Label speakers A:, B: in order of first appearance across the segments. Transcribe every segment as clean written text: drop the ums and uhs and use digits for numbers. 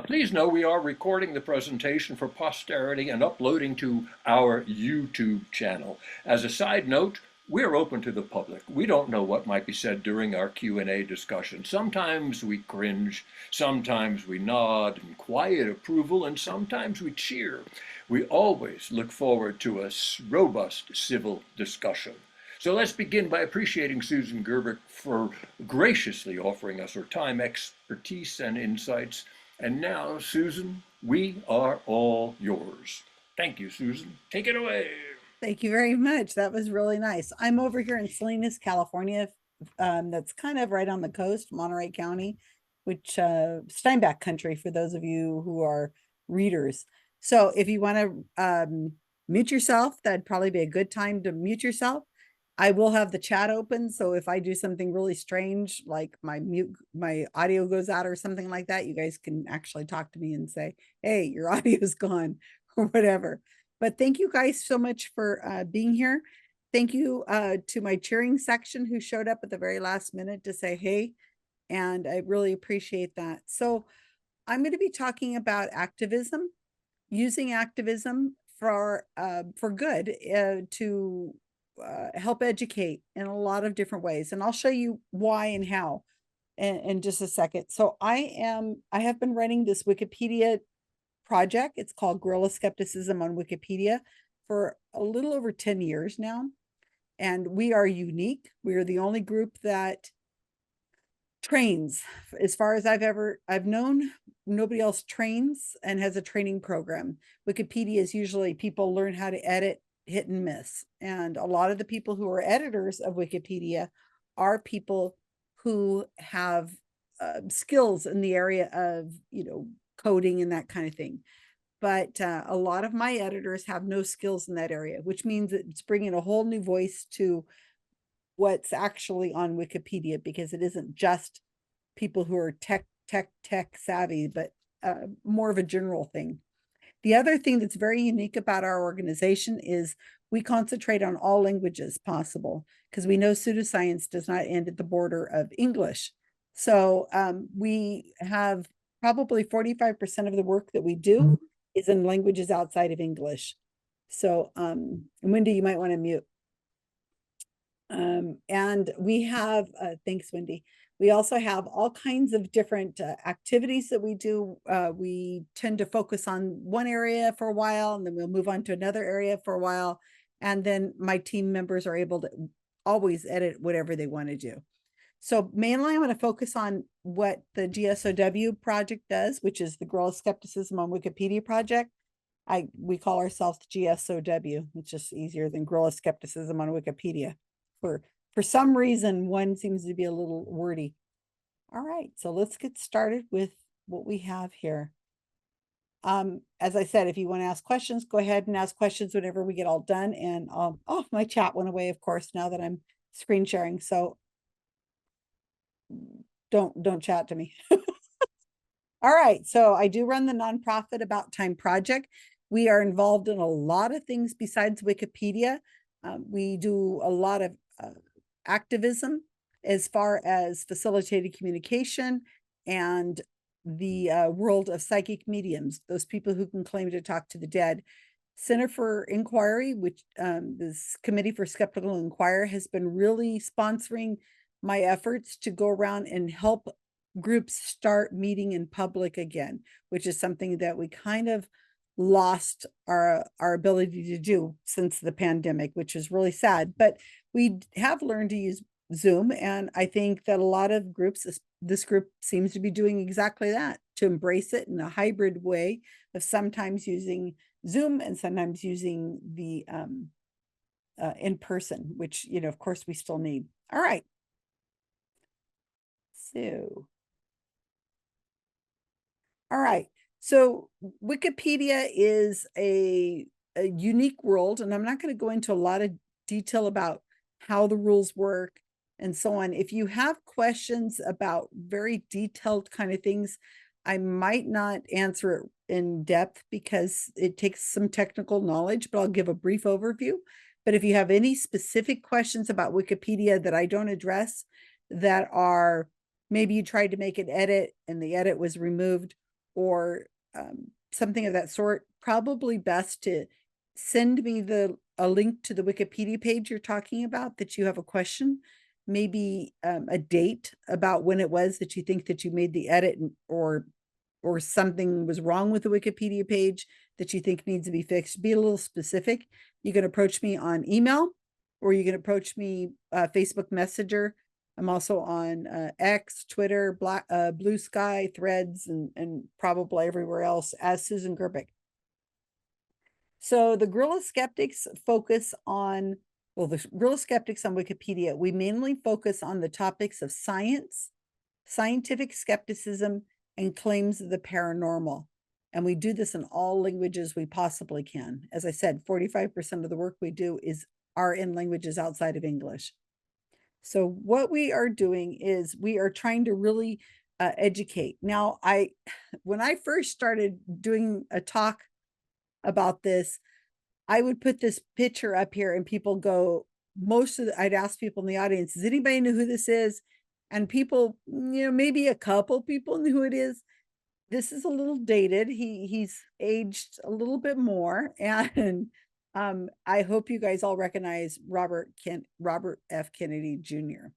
A: Please know we are recording the presentation for posterity and uploading to our YouTube channel. As a side note, we're open to the public. We don't know what might be said during our Q&A discussion. Sometimes we cringe, sometimes we nod in quiet approval, and sometimes we cheer. We always look forward to a robust civil discussion. So let's begin by appreciating Susan Gerbic for graciously offering us her time, expertise, and insights. And now, Susan, we are all yours. Thank you, Susan. Take it away.
B: Thank you very much. That was really nice. I'm over here in Salinas, California. That's kind of right on the coast, Monterey County, which Steinbach country for those of you who are readers. So if you want to mute yourself, that'd probably be a good time to mute yourself. I will have the chat open, so if I do something really strange, like my audio goes out or something like that, you guys can actually talk to me and say, "Hey, your audio's gone," or whatever. But thank you guys so much for being here. Thank you to my cheering section who showed up at the very last minute to say hey, and I really appreciate that. So I'm going to be talking about activism, using activism for good to help educate in a lot of different ways, and I'll show you why and how in just a second. So I have been running this Wikipedia project. It's called Guerrilla Skepticism on Wikipedia for a little over 10 years now. And we are unique. We are the only group that trains. As far as I've known, nobody else trains and has a training program. Wikipedia is usually people learn how to edit, hit and miss. And a lot of the people who are editors of Wikipedia are people who have skills in the area of, coding and that kind of thing. But a lot of my editors have no skills in that area, which means it's bringing a whole new voice to what's actually on Wikipedia, because it isn't just people who are tech savvy, but more of a general thing. The other thing that's very unique about our organization is we concentrate on all languages possible, because we know pseudoscience does not end at the border of English. So we have probably 45% of the work that we do is in languages outside of English. So Wendy, you might want to mute. And we have, thanks, Wendy. We also have all kinds of different activities that we do. We tend to focus on one area for a while, and then we'll move on to another area for a while. And then my team members are able to always edit whatever they want to do. So mainly I'm going to focus on what the GSoW project does, which is the Guerrilla Skepticism on Wikipedia project. We call ourselves GSoW. It's just easier than Guerrilla Skepticism on Wikipedia. For some reason, one seems to be a little wordy. All right, so let's get started with what we have here. As I said, if you want to ask questions, go ahead and ask questions whenever we get all done. And oh, my chat went away, of course, now that I'm screen sharing. So don't chat to me. All right, so I do run the nonprofit About Time Project. We are involved in a lot of things besides Wikipedia. We do a lot of activism as far as facilitated communication and the world of psychic mediums, those people who can claim to talk to the dead. Center for Inquiry, which this Committee for Skeptical Inquiry has been really sponsoring my efforts to go around and help groups start meeting in public again, which is something that we kind of lost our ability to do since the pandemic, which is really sad. But we have learned to use Zoom, and I think that a lot of groups, this group seems to be doing exactly that, to embrace it in a hybrid way of sometimes using Zoom and sometimes using the in person, which, of course, we still need. All right. So, all right. So Wikipedia is a unique world, and I'm not going to go into a lot of detail about how the rules work and so on. If you have questions about very detailed kind of things, I might not answer it in depth because it takes some technical knowledge, but I'll give a brief overview. But if you have any specific questions about Wikipedia that I don't address, that are maybe you tried to make an edit and the edit was removed, or something of that sort, probably best to send me a link to the Wikipedia page you're talking about that you have a question, maybe a date about when it was that you think that you made the edit, or something was wrong with the Wikipedia page that you think needs to be fixed. Be a little specific. You can approach me on email, or you can approach me Facebook Messenger. I'm also on X, Twitter, Blue Sky, Threads, and probably everywhere else as Susan Gerbic. So the Guerrilla Skeptics focus on, well, the Guerrilla Skeptics on Wikipedia, we mainly focus on the topics of science, scientific skepticism, and claims of the paranormal. And we do this in all languages we possibly can. As I said, 45% of the work we do are in languages outside of English. So what we are doing is we are trying to really educate. Now, when I first started doing a talk about this, I would put this picture up here and people go, I'd ask people in the audience, does anybody know who this is? And people, maybe a couple people knew who it is. This is a little dated. He's aged a little bit more. And I hope you guys all recognize Robert F. Kennedy Jr.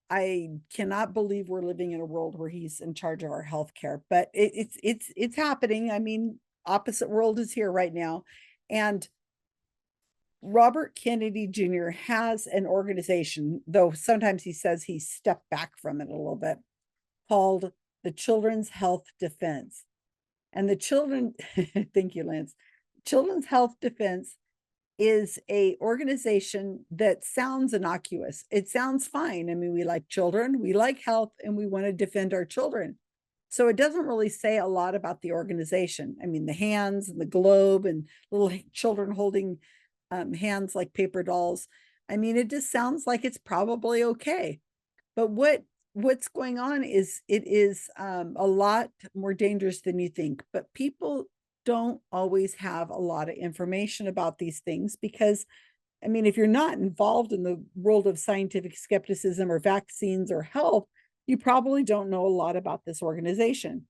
B: I cannot believe we're living in a world where he's in charge of our healthcare, but it's happening. I mean, opposite world is here right now. And Robert Kennedy Jr. has an organization, though sometimes he says he stepped back from it a little bit, called the Children's Health Defense. And thank you, Lance. Children's Health Defense is a organization that sounds innocuous. It sounds fine. I mean, we like children, we like health, and we want to defend our children. So it doesn't really say a lot about the organization. I mean, the hands and the globe and little children holding hands like paper dolls. I mean, it just sounds like it's probably okay. But what's going on is it is a lot more dangerous than you think. But people don't always have a lot of information about these things because, I mean, if you're not involved in the world of scientific skepticism or vaccines or health, you probably don't know a lot about this organization.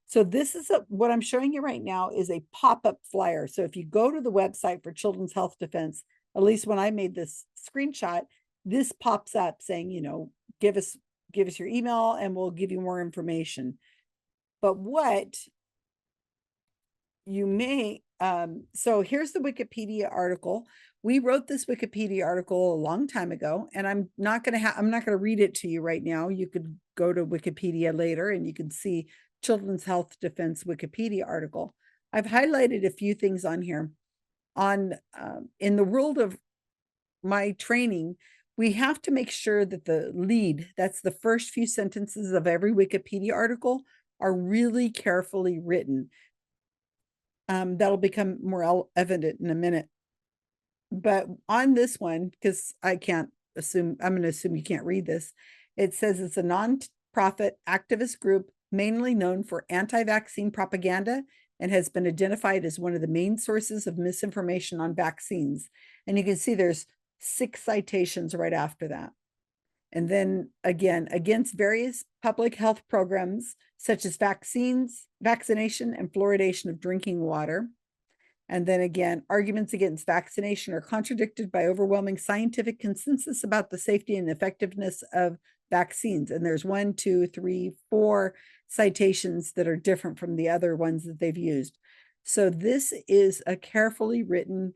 B: So this is what I'm showing you right now is a pop-up flyer. So if you go to the website for Children's Health Defense, at least when I made this screenshot, this pops up saying, give us your email and we'll give you more information. But what you may, so here's the Wikipedia article. We wrote this Wikipedia article a long time ago, and I'm not going to read it to you right now. You could go to Wikipedia later and you can see Children's Health Defense Wikipedia article. I've highlighted a few things on here. In the world of my training, we have to make sure that the lead, that's the first few sentences of every Wikipedia article, are really carefully written. That'll become more evident in a minute. But on this one, because I'm going to assume you can't read this. It says it's a non-profit activist group mainly known for anti-vaccine propaganda and has been identified as one of the main sources of misinformation on vaccines. And you can see there's 6 citations right after that. And then again, against various public health programs, such as vaccination, and fluoridation of drinking water. And then again, arguments against vaccination are contradicted by overwhelming scientific consensus about the safety and effectiveness of vaccines. And there's 1, 2, 3, 4 citations that are different from the other ones that they've used. So this is a carefully written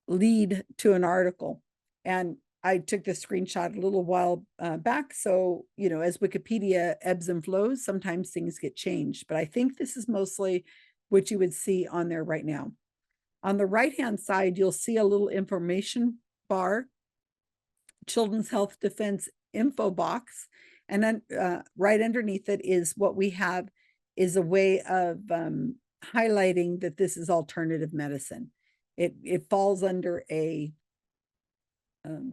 B: lead to an article. And I took this screenshot a little while back. So, as Wikipedia ebbs and flows, sometimes things get changed. But I think this is mostly what you would see on there right now. On the right-hand side, you'll see a little information bar, Children's Health Defense info box. And then right underneath it is what we have is a way of highlighting that this is alternative medicine. It falls under a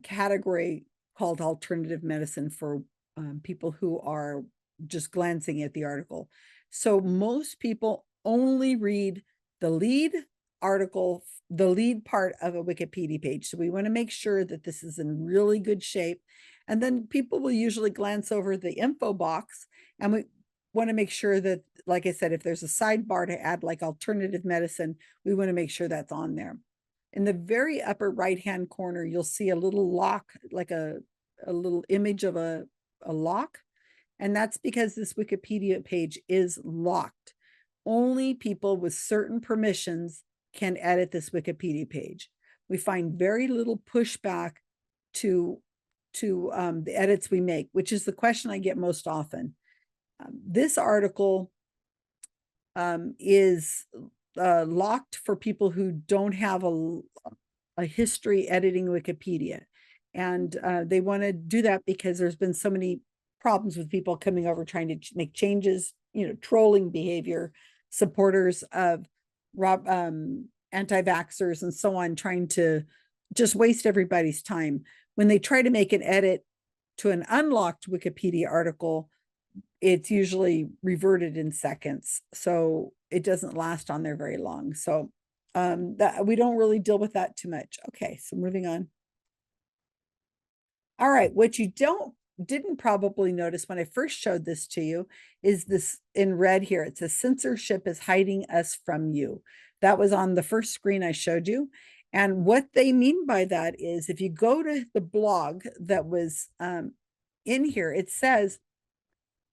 B: category called alternative medicine for people who are just glancing at the article. So most people only read the lead article, the lead part of a Wikipedia page. So we want to make sure that this is in really good shape. And then people will usually glance over the info box, and want to make sure that, like I said, if there's a sidebar to add like alternative medicine, we want to make sure that's on there. In the very upper right-hand corner, you'll see a little lock, like a little image of a lock. And that's because this Wikipedia page is locked. Only people with certain permissions can edit this Wikipedia page. We find very little pushback to the edits we make, which is the question I get most often. This article is locked for people who don't have a history editing Wikipedia. And they want to do that because there's been so many problems with people coming over trying to make changes, trolling behavior, supporters of anti-vaxxers and so on, trying to just waste everybody's time. When they try to make an edit to an unlocked Wikipedia article, it's usually reverted in seconds. So it doesn't last on there very long. So that we don't really deal with that too much. Okay, so moving on. All right, what you didn't probably notice when I first showed this to you is this in red here. It says censorship is hiding us from you. That was on the first screen I showed you. And what they mean by that is if you go to the blog that was in here, it says,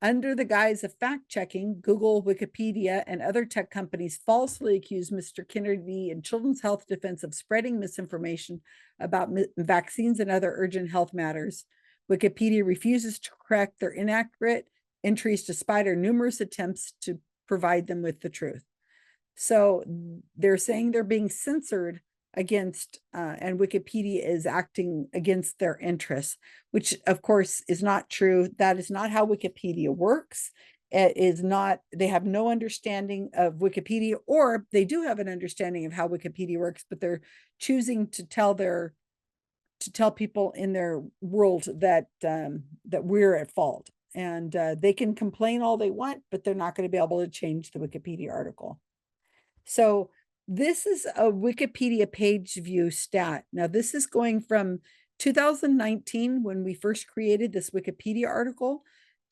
B: under the guise of fact-checking, Google, Wikipedia, and other tech companies falsely accused Mr. Kennedy and Children's Health Defense of spreading misinformation about vaccines and other urgent health matters. Wikipedia refuses to correct their inaccurate entries despite our numerous attempts to provide them with the truth. So they're saying they're being censored against, and Wikipedia is acting against their interests, which of course is not true. That is not how Wikipedia works. It is not, they have no understanding of Wikipedia, or they do have an understanding of how Wikipedia works, but they're choosing to tell people in their world that that we're at fault. And they can complain all they want, but they're not going to be able to change the Wikipedia article. So this is a Wikipedia page view stat. Now, this is going from 2019, when we first created this Wikipedia article,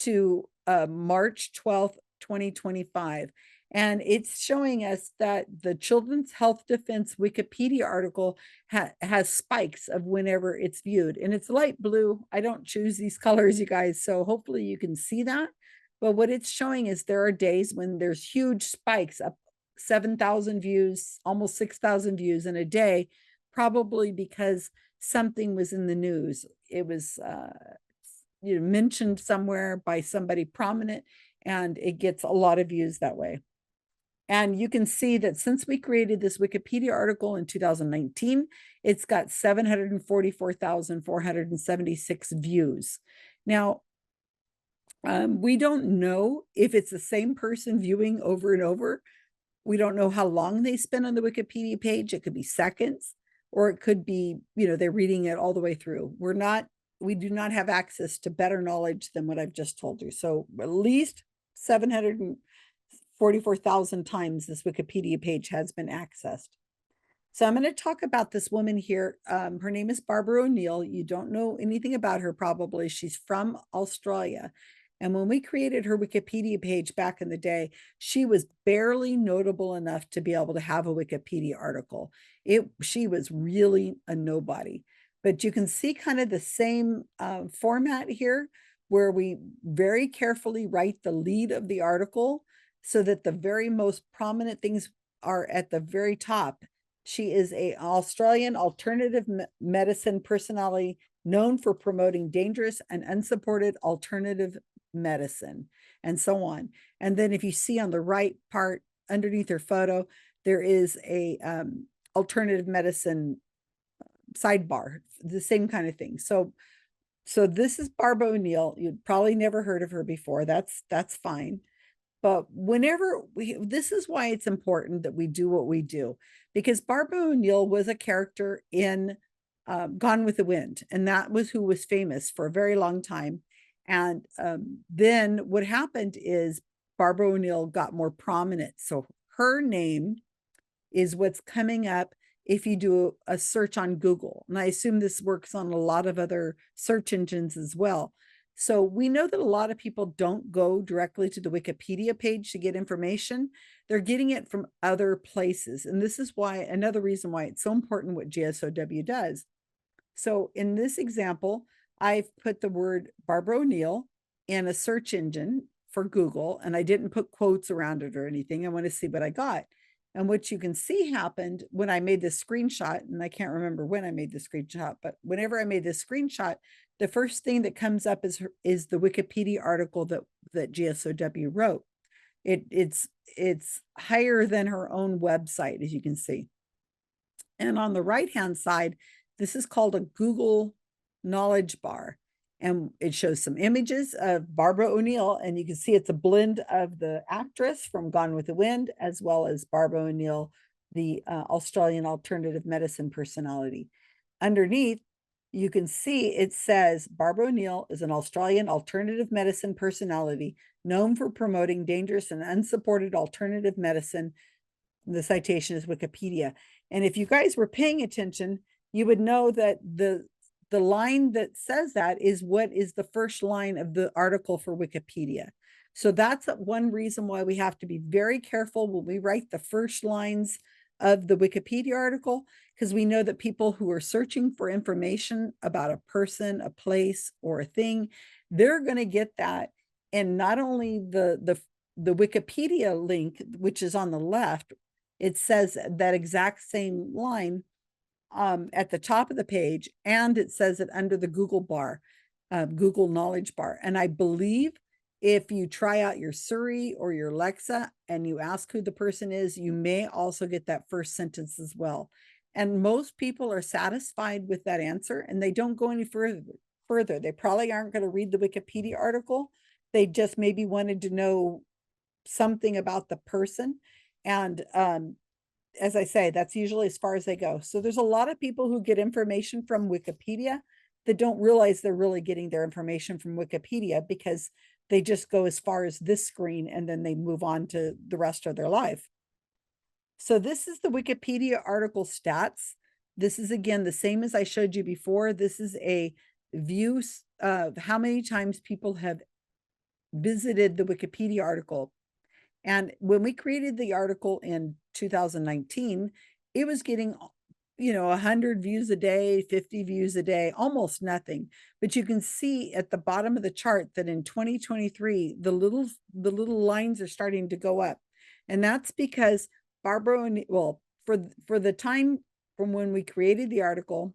B: to March 12th, 2025. And it's showing us that the Children's Health Defense Wikipedia article has spikes of whenever it's viewed. And it's light blue. I don't choose these colors, you guys, so hopefully you can see that. But what it's showing is there are days when there's huge spikes, up 7,000 views, almost 6,000 views in a day, probably because something was in the news. It was mentioned somewhere by somebody prominent, and it gets a lot of views that way. And you can see that since we created this Wikipedia article in 2019, it's got 744,476 views. Now, we don't know if it's the same person viewing over and over. We don't know how long they spend on the Wikipedia page. It could be seconds, or it could be, they're reading it all the way through. We do not have access to better knowledge than what I've just told you. So at least 744,000 times this Wikipedia page has been accessed. So I'm going to talk about this woman here. Her name is Barbara O'Neill. You don't know anything about her probably. She's from Australia. And when we created her Wikipedia page back in the day, she was barely notable enough to be able to have a Wikipedia article. She was really a nobody. But you can see kind of the same format here, where we very carefully write the lead of the article so that the very most prominent things are at the very top. She is an Australian alternative medicine personality known for promoting dangerous and unsupported alternative medicine, and so on. And then if you see on the right part underneath her photo, there is a alternative medicine sidebar, the same kind of thing. So this is Barbara O'Neill. You'd probably never heard of her before. That's fine. But this is why it's important that we do what we do, because Barbara O'Neill was a character in Gone with the Wind, and that was who was famous for a very long time. And then what happened is Barbara O'Neill got more prominent. So her name is what's coming up if you do a search on Google. And I assume this works on a lot of other search engines as well. So we know that a lot of people don't go directly to the Wikipedia page to get information. They're getting it from other places. And this is why, another reason why it's so important what GSoW does. So in this example, I've put the word Barbara O'Neill in a search engine for Google, and I didn't put quotes around it or anything. I want to see what I got. And what you can see happened when I made this screenshot, and I can't remember when I made the screenshot, but whenever I made this screenshot, the first thing that comes up is the Wikipedia article that GSoW wrote. It's higher than her own website, as you can see. And on the right-hand side, this is called a Google knowledge bar. And it shows some images of Barbara O'Neill, and you can see it's a blend of the actress from Gone with the Wind, as well as Barbara O'Neill, the Australian alternative medicine personality. Underneath, you can see it says Barbara O'Neill is an Australian alternative medicine personality known for promoting dangerous and unsupported alternative medicine. The citation is Wikipedia. And if you guys were paying attention, you would know that the line that says that is what is the first line of the article for Wikipedia. So that's one reason why we have to be very careful when we write the first lines of the Wikipedia article, because we know that people who are searching for information about a person, a place, or a thing, they're going to get that. And not only the Wikipedia link, which is on the left, it says that exact same line at the top of the page, and it says it under the Google bar, Google knowledge bar. And I believe if you try out your Siri or your Alexa and you ask who the person is, you may also get that first sentence as well. And most people are satisfied with that answer, and they don't go any further. They probably aren't going to read the Wikipedia article. They just maybe wanted to know something about the person. And as I say, that's usually as far as they go. So there's a lot of people who get information from Wikipedia that don't realize they're really getting their information from Wikipedia, because they just go as far as this screen and then they move on to the rest of their life. So this is the Wikipedia article stats. This is, again, the same as I showed you before. This is a view of how many times people have visited the Wikipedia article. And when we created the article in 2019, it was getting, 100 views a day, 50 views a day, almost nothing. But you can see at the bottom of the chart that in 2023, the little lines are starting to go up. And that's because Barbara, well, for the time from when we created the article,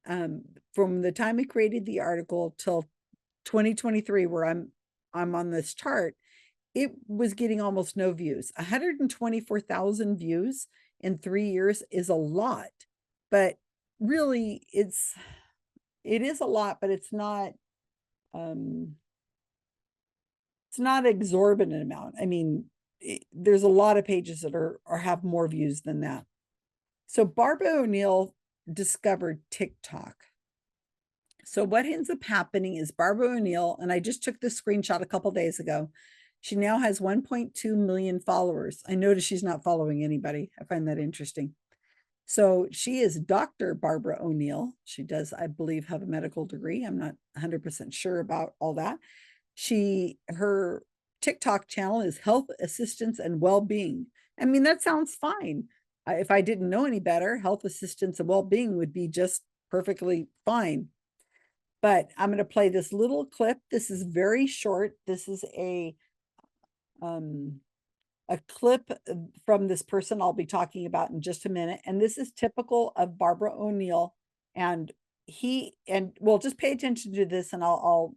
B: from the time we created the article till 2023, where I'm on this chart, it was getting almost no views. 124,000 views in 3 years is a lot, but really it is a lot, but it's not exorbitant amount. I mean, there's a lot of pages that are have more views than that. So Barbara O'Neill discovered TikTok. So what ends up happening is Barbara O'Neill, and I just took this screenshot a couple days ago, she now has 1.2 million followers. I noticed she's not following anybody. I find that interesting. So she is Dr. Barbara O'Neill. She does, I believe, have a medical degree. I'm not 100% sure about all that. Her TikTok channel is Health Assistance and Well-Being. I mean, that sounds fine. If I didn't know any better, health assistance and well-being would be just perfectly fine. But I'm going to play this little clip. This is very short. This is a clip from this person I'll be talking about in just a minute. And this is typical of Barbara O'Neill. And well, just pay attention to this, and I'll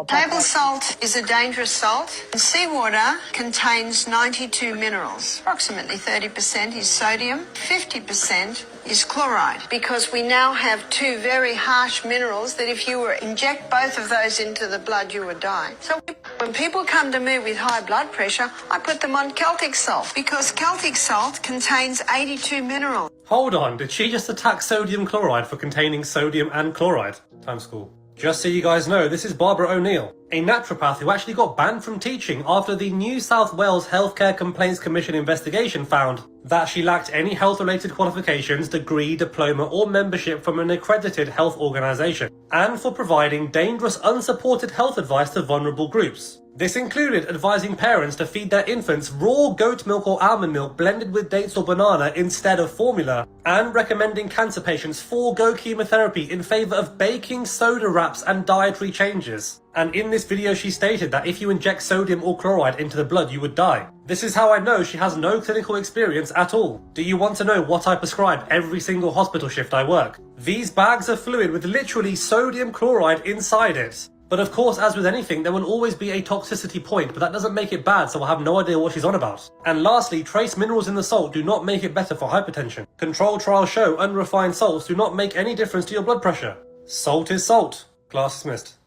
C: Table salt is a dangerous salt. Seawater contains 92 minerals. Approximately 30% is sodium, 50% is chloride, because we now have two very harsh minerals that if you were to inject both of those into the blood, you would die. So when people come to me with high blood pressure, I put them on Celtic salt, because Celtic salt contains 82 minerals.
D: Hold on, did she just attack sodium chloride for containing sodium and chloride? Time school. Just so you guys know, this is Barbara O'Neill, a naturopath who actually got banned from teaching after the New South Wales Healthcare Complaints Commission investigation found that she lacked any health-related qualifications, degree, diploma, or membership from an accredited health organisation, and for providing dangerous, unsupported health advice to vulnerable groups. This included advising parents to feed their infants raw goat milk or almond milk blended with dates or banana instead of formula, and recommending cancer patients forego chemotherapy in favour of baking soda wraps and dietary changes. And in this video she stated that if you inject sodium or chloride into the blood you would die. This is how I know she has no clinical experience at all. Do you want to know what I prescribe every single hospital shift I work? These bags of fluid with literally sodium chloride inside it. But of course, as with anything, there will always be a toxicity point, but that doesn't make it bad, so I have no idea what she's on about. And lastly, trace minerals in the salt do not make it better for hypertension. Controlled trials show unrefined salts do not make any difference to your blood pressure. Salt is salt. Class dismissed.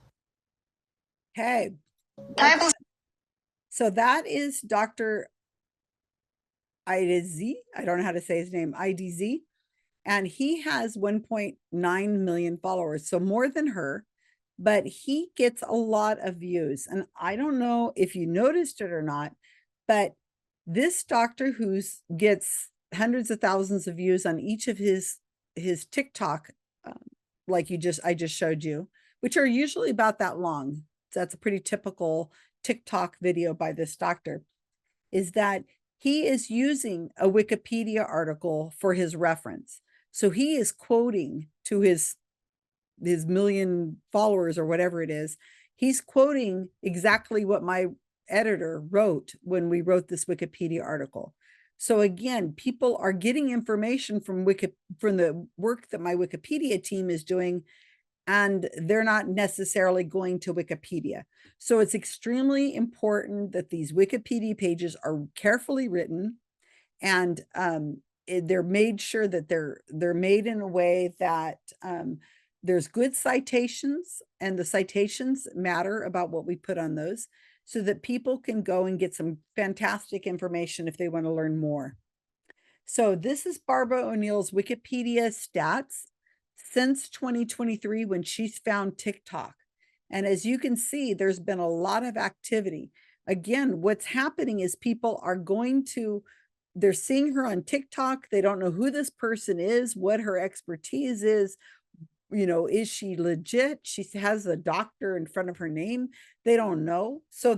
B: Okay.
C: Table
B: So that is Dr. IDZ. I don't know how to say his name, IDZ. And he has 1.9 million followers, so more than her. But he gets a lot of views. And I don't know if you noticed it or not, but this doctor gets hundreds of thousands of views on each of his TikTok, like I just showed you, which are usually about that long. So that's a pretty typical TikTok video by this doctor, is that he is using a Wikipedia article for his reference. So he is quoting to his million followers or whatever it is. He's quoting exactly what my editor wrote when we wrote this Wikipedia article. So again, people are getting information from the work that my Wikipedia team is doing, and they're not necessarily going to Wikipedia. So it's extremely important that these Wikipedia pages are carefully written, and they're made sure that they're made in a way that there's good citations, and the citations matter about what we put on those, so that people can go and get some fantastic information if they want to learn more. So this is Barbara O'Neill's Wikipedia stats since 2023, when she's found TikTok. And as you can see, there's been a lot of activity. Again, what's happening is people are they're seeing her on TikTok. They don't know who this person is, what her expertise is. Is she legit? She has a doctor in front of her name. They don't know. So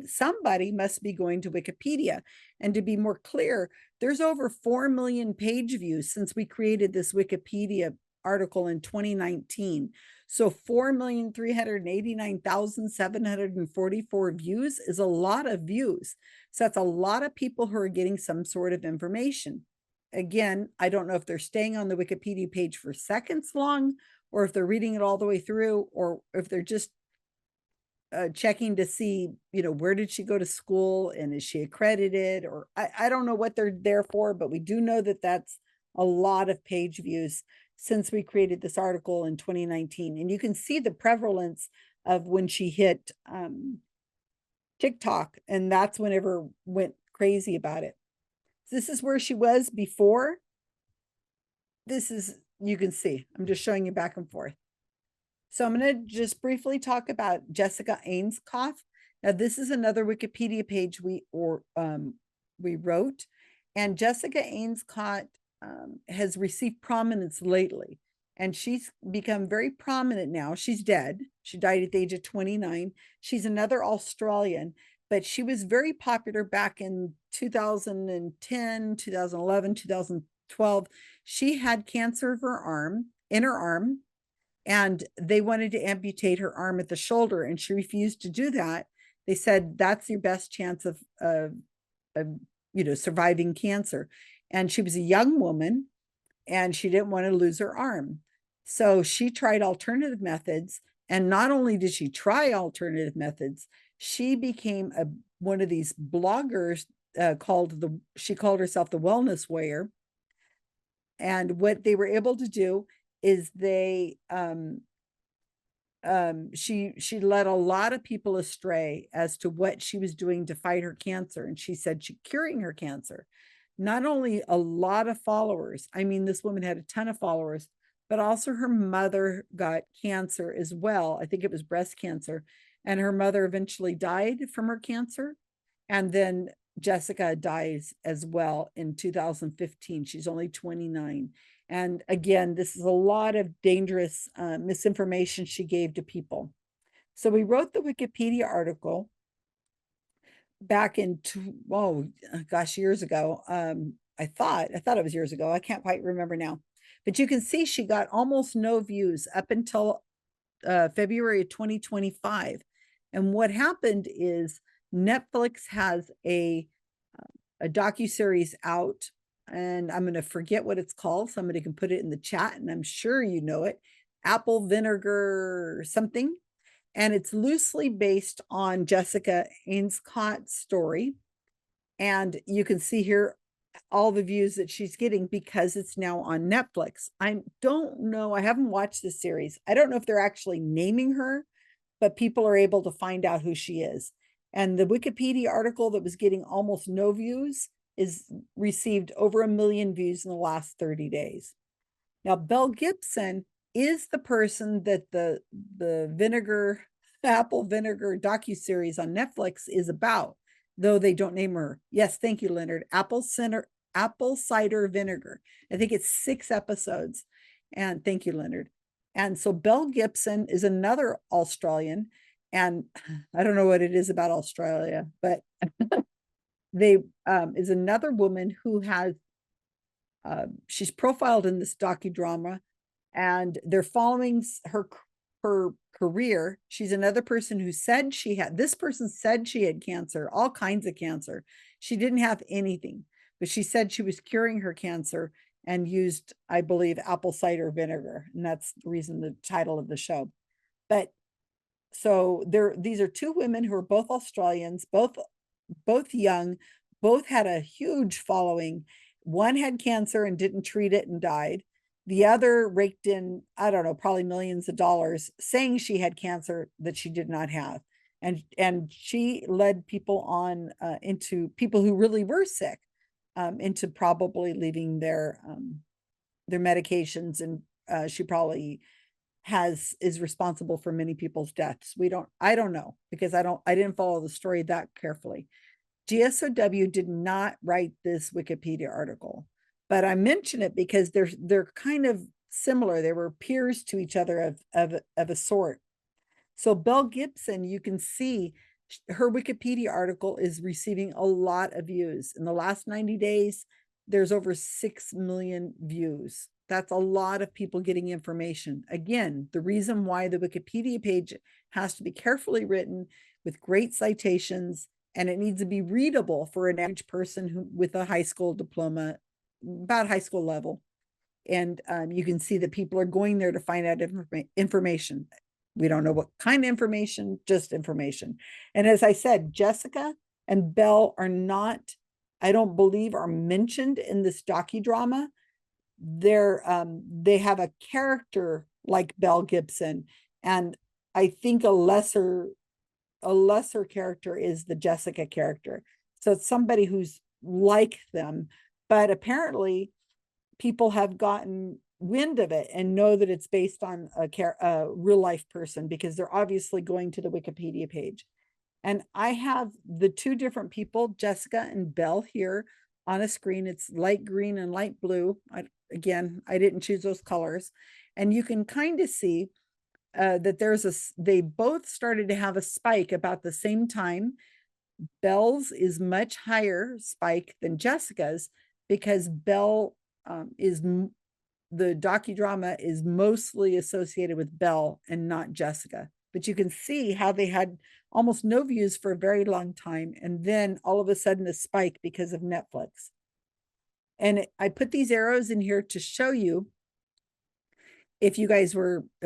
B: somebody must be going to Wikipedia. And to be more clear, there's over 4 million page views since we created this Wikipedia article in 2019. So 4,389,744 views is a lot of views. So that's a lot of people who are getting some sort of information. Again, I don't know if they're staying on the Wikipedia page for seconds long, or if they're reading it all the way through, or if they're just checking to see, where did she go to school, and is she accredited, or I don't know what they're there for, but we do know that that's a lot of page views since we created this article in 2019. And you can see the prevalence of when she hit TikTok, and that's whenever went crazy about it. This is where she was before. You can see, I'm just showing you back and forth. So I'm going to just briefly talk about Jessica Ainscough. Now, this is another Wikipedia page we wrote, and Jessica Ainscough has received prominence lately, and she's become very prominent now. She's dead. She died at the age of 29. She's another Australian, but she was very popular back in 2010, 2011, 2012. She had cancer of her inner arm, and they wanted to amputate her arm at the shoulder, and she refused to do that. They said, that's your best chance of surviving cancer. And she was a young woman, and she didn't want to lose her arm. So she tried alternative methods. And not only did she try alternative methods, she became one of these bloggers she called herself the Wellness Warrior. And what they were able to do is she led a lot of people astray as to what she was doing to fight her cancer. And she said she's curing her cancer. Not only a lot of followers, I mean, this woman had a ton of followers, but also her mother got cancer as well. I think it was breast cancer. And her mother eventually died from her cancer. And then Jessica dies as well in 2015. She's only 29. And again, this is a lot of dangerous misinformation she gave to people. So we wrote the Wikipedia article back in, years ago. I thought it was years ago. I can't quite remember now. But you can see she got almost no views up until February of 2025. And what happened is Netflix has a docuseries out, and I'm going to forget what it's called. Somebody can put it in the chat, and I'm sure you know it. Apple vinegar something. And it's loosely based on Jessica Ainscott's story. And you can see here all the views that she's getting because it's now on Netflix. I don't know. I haven't watched the series. I don't know if they're actually naming her, but people are able to find out who she is. And the Wikipedia article that was getting almost no views is received over 1 million views in the last 30 days. Now, Belle Gibson is the person that the apple vinegar docuseries on Netflix is about, though they don't name her. Yes, thank you, Leonard. Apple cider vinegar. I think it's 6 episodes. And thank you, Leonard. And so Belle Gibson is another Australian. And I don't know what it is about Australia, but they is another woman who has she's profiled in this docudrama, and they're following her career. She's another person who said this person said she had cancer, all kinds of cancer. She didn't have anything, but she said she was curing her cancer and used, I believe, apple cider vinegar. And that's the reason the title of the show. But so these are 2 women who are both Australians, both young, both had a huge following. One had cancer and didn't treat it and died. The other raked in, I don't know, probably millions of dollars saying she had cancer that she did not have. And she led people on into people who really were sick into probably leaving their medications. And she probably is responsible for many people's deaths. I don't know, because I didn't follow the story that carefully. GSoW did not write this Wikipedia article, but I mention it because they're kind of similar. They were peers to each other of a sort. So Belle Gibson, you can see her Wikipedia article is receiving a lot of views. In the last 90 days, there's over 6 million views. That's a lot of people getting information. Again, the reason why the Wikipedia page has to be carefully written with great citations, and it needs to be readable for an average person with a high school diploma, about high school level. And you can see that people are going there to find out information. We don't know what kind of information, just information. And as I said, Jessica and Belle are not, I don't believe, are mentioned in this docudrama. They have a character like Belle Gibson, and I think a lesser character is the Jessica character. So it's somebody who's like them, but apparently people have gotten wind of it and know that it's based on a real life person, because they're obviously going to the Wikipedia page. And I have the 2 different people, Jessica and Belle, here on a screen. It's light green and light blue. I didn't choose those colors. And you can kind of see that they both started to have a spike about the same time. Belle's is much higher spike than Jessica's, because Belle the docudrama is mostly associated with Belle and not Jessica. But you can see how they had almost no views for a very long time, and then all of a sudden a spike because of Netflix. And I put these arrows in here to show you, if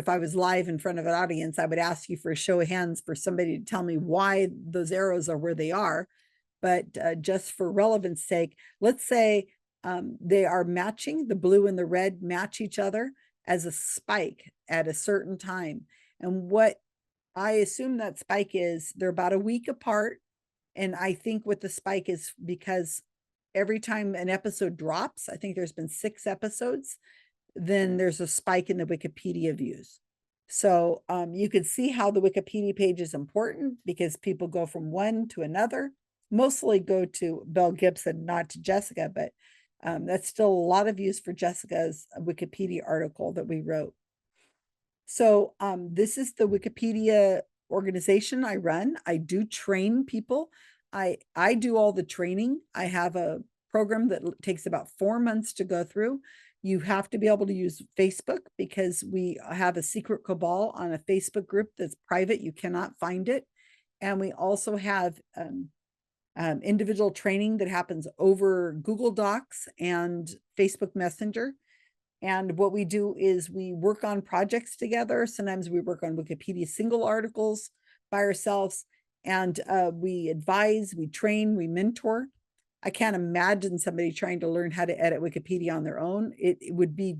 B: I was live in front of an audience, I would ask you for a show of hands for somebody to tell me why those arrows are where they are. But just for relevance sake, let's say they are matching, the blue and the red match each other as a spike at a certain time. And what I assume that spike is, they're about a week apart. And I think what the spike is, because every time an episode drops, I think there's been 6 episodes, then there's a spike in the Wikipedia views. So you can see how the Wikipedia page is important because people go from one to another, mostly go to Bill Gibson, not to Jessica, but that's still a lot of views for Jessica's Wikipedia article that we wrote. So this is the Wikipedia organization I run. I do train people. I do all the training. I have a program that takes about 4 months to go through. You have to be able to use Facebook because we have a secret cabal on a Facebook group that's private. You cannot find it. And we also have individual training that happens over Google Docs and Facebook Messenger. And what we do is we work on projects together. Sometimes we work on Wikipedia single articles by ourselves, and we advise, we train, we mentor. I can't imagine somebody trying to learn how to edit Wikipedia on their own. It would be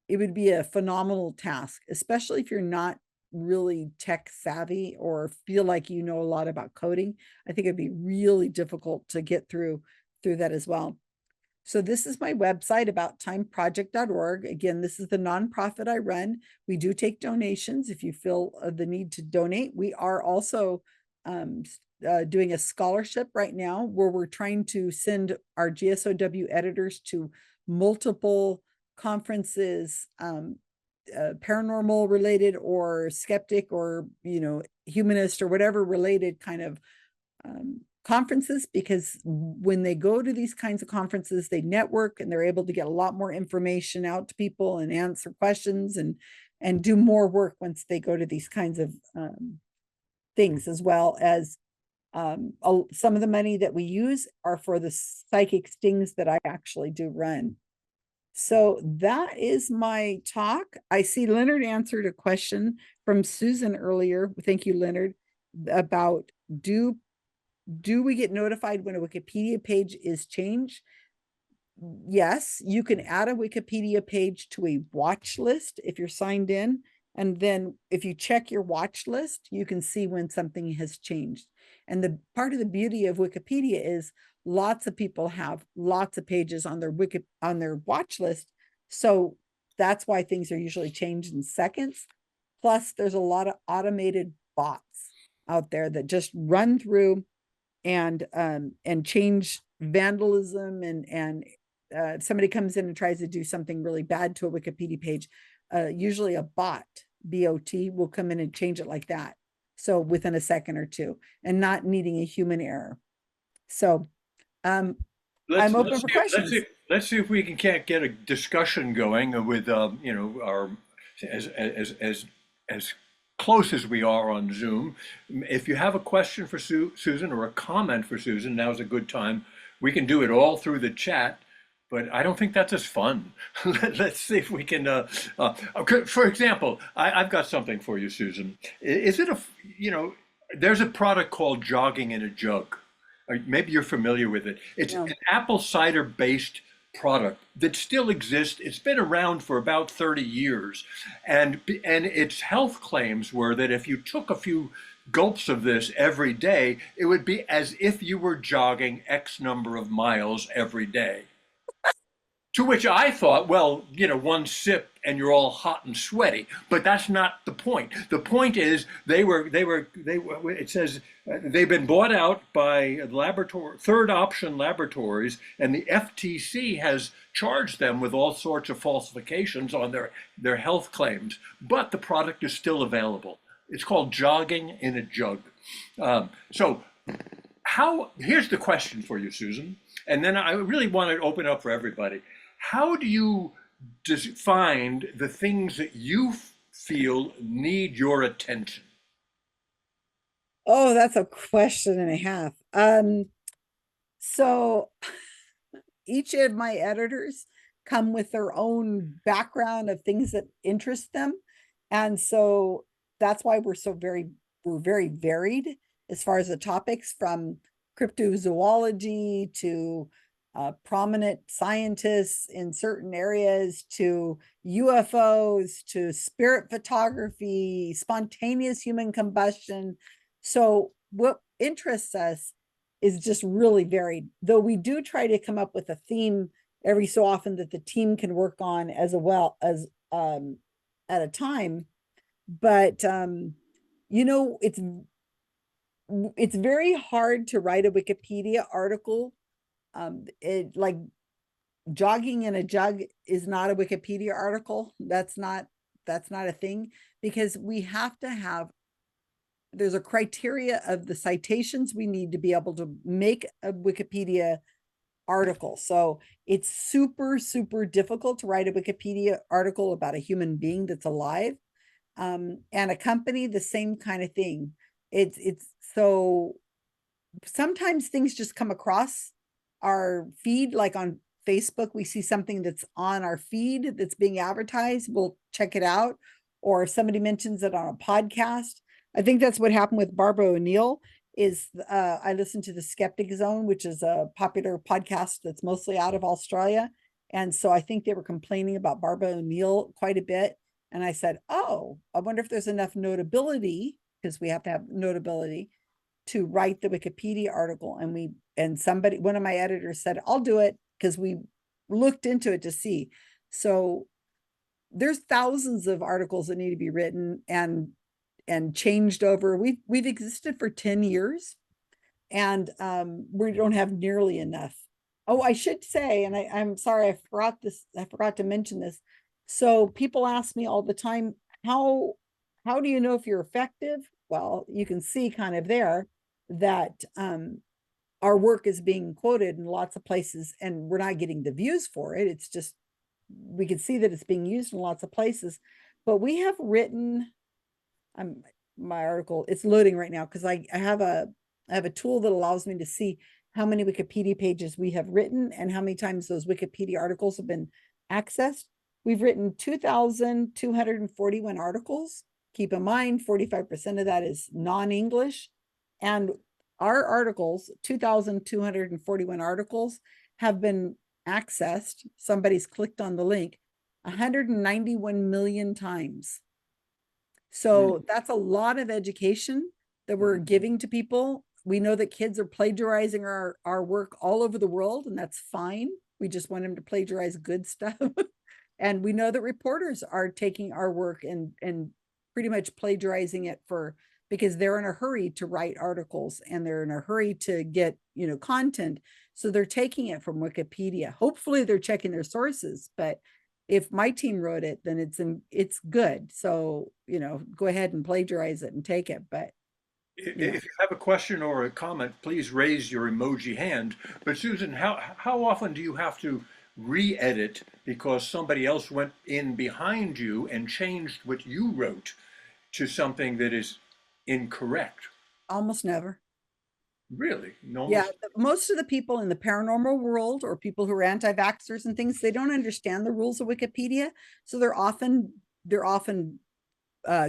B: a phenomenal task, especially if you're not really tech savvy or feel like you know a lot about coding. I think it'd be really difficult to get through that as well. So this is my website, abouttimeproject.org. Again, this is the nonprofit I run. We do take donations if you feel the need to donate. We are also doing a scholarship right now where we're trying to send our GSoW editors to multiple conferences, paranormal related or skeptic or, humanist or whatever related kind of conferences, because when they go to these kinds of conferences, they network and they're able to get a lot more information out to people and answer questions and do more work once they go to these kinds of things, as well as some of the money that we use are for the psychic stings that I actually do run. So that is my talk. I see Leonard answered a question from Susan earlier. Thank you, Leonard, about do we get notified when a Wikipedia page is changed? Yes, you can add a Wikipedia page to a watch list if you're signed in. And then if you check your watch list, you can see when something has changed. And the part of the beauty of Wikipedia is lots of people have lots of pages on their watch list. So that's why things are usually changed in seconds. Plus, there's a lot of automated bots out there that just run through and change vandalism and if somebody comes in and tries to do something really bad to a Wikipedia page, usually a bot will come in and change it like that. So within a second or two, and not needing a human error. So I'm open for questions.
A: Let's see if we can't get a discussion going with our as close as we are on Zoom. If you have a question for Susan or a comment for Susan, now's a good time. We can do it all through the chat, but I don't think that's as fun. Let's see if we can, okay, for example, I've got something for you, Susan. Is it there's a product called Jogging in a Jug. Maybe you're familiar with it. It's an apple cider based product that still exists. It's been around for about 30 years. And its health claims were that if you took a few gulps of this every day, it would be as if you were jogging X number of miles every day. To which I thought, well, one sip and you're all hot and sweaty, but that's not the point. The point is it says they've been bought out by third option laboratories, and the FTC has charged them with all sorts of falsifications on their health claims, but the product is still available. It's called Jogging in a Jug. Here's the question for you, Susan, and then I really want to open up for everybody. How do you find the things that you feel need your attention?
B: Oh, that's a question and a half. So each of my editors come with their own background of things that interest them. And so that's why we're very varied as far as the topics, from cryptozoology to prominent scientists in certain areas, to UFOs, to spirit photography, spontaneous human combustion. So what interests us is just really varied, though we do try to come up with a theme every so often that the team can work on as well as at a time. But you know, it's very hard to write a Wikipedia article. It like jogging in a jug is not a Wikipedia article. That's not a thing, because we have to have, there's a criteria of the citations we need to be able to make a Wikipedia article. So it's super, super difficult to write a Wikipedia article about a human being that's alive. And a company, the same kind of thing. It's so sometimes things just come across our feed, like on Facebook, we see something that's on our feed that's being advertised, we'll check it out. Or if somebody mentions it on a podcast. I think that's what happened with Barbara O'Neill. Is I listened to the Skeptic Zone, which is a popular podcast that's mostly out of Australia. And so I think they were complaining about Barbara O'Neill quite a bit. And I said, oh, I wonder if there's enough notability, because we have to have notability to write the Wikipedia article. And somebody, one of my editors said, I'll do it, because we looked into it to see. So there's thousands of articles that need to be written and changed over. We've existed for 10 years, and we don't have nearly enough. Oh, I should say, and I'm sorry, I forgot to mention this. So people ask me all the time, how do you know if you're effective? Well, you can see kind of there that our work is being quoted in lots of places, and we're not getting the views for it. It's just, we can see that it's being used in lots of places. But we have written, my article, it's loading right now, because I have a tool that allows me to see how many Wikipedia pages we have written and how many times those Wikipedia articles have been accessed. We've written 2,241 articles. Keep in mind, 45% of that is non-English. And our articles, 2,241 articles, have been accessed. Somebody's clicked on the link 191 million times. So that's a lot of education that we're giving to people. We know that kids are plagiarizing our work all over the world, and that's fine. We just want them to plagiarize good stuff. And we know that reporters are taking our work and pretty much plagiarizing it because they're in a hurry to write articles, and they're in a hurry to get, content. So they're taking it from Wikipedia. Hopefully they're checking their sources, but if my team wrote it, then it's good. So, go ahead and plagiarize it and take it. But
A: if you have a question or a comment, please raise your emoji hand. But Susan, how often do you have to re-edit because somebody else went in behind you and changed what you wrote to something that is incorrect?
B: almost never.
A: Really? No.
B: Yeah, most of the people in the paranormal world, or people who are anti-vaxxers and things, they don't understand the rules of Wikipedia. So they're often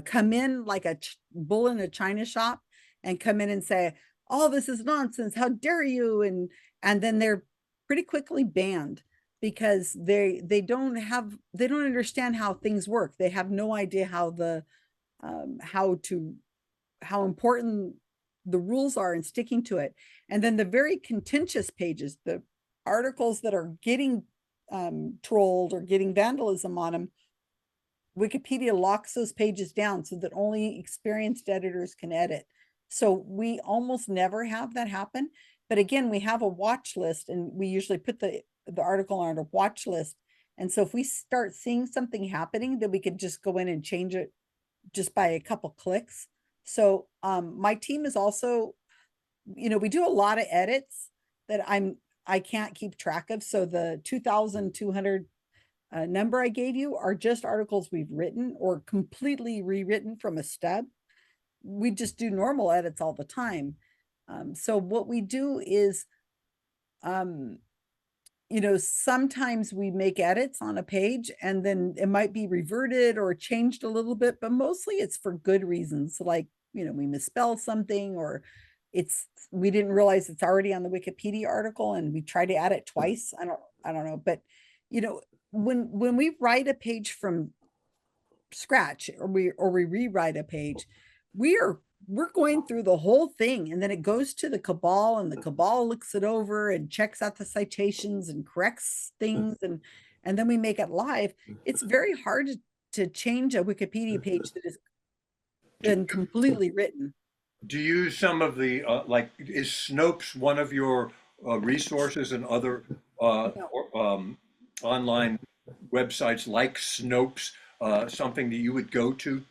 B: come in like a bull in a china shop and come in and say, oh, this is nonsense, how dare you, and then they're pretty quickly banned, because they don't understand how things work. They have no idea how how important the rules are and sticking to it. And then the very contentious pages, the articles that are getting trolled or getting vandalism on them, Wikipedia locks those pages down so that only experienced editors can edit. So we almost never have that happen. But again, we have a watch list, and we usually put the article on a watch list. And so if we start seeing something happening, then we could just go in and change it just by a couple clicks. So my team is also, we do a lot of edits that I can't keep track of. So the 2,200 number I gave you are just articles we've written or completely rewritten from a stub. We just do normal edits all the time. So what we do is, sometimes we make edits on a page and then it might be reverted or changed a little bit, but mostly it's for good reasons. Like, we misspell something, or we didn't realize it's already on the Wikipedia article and we try to add it twice. I don't know, but when we write a page from scratch, or we rewrite a page, we are we're going through the whole thing, and then it goes to the cabal, and the cabal looks it over and checks out the citations and corrects things, and then we make it live. It's very hard to change a Wikipedia page that has been completely written.
A: Do you use some of the, like, is Snopes one of your resources and other
B: No,
A: online websites like Snopes, something that you would go to?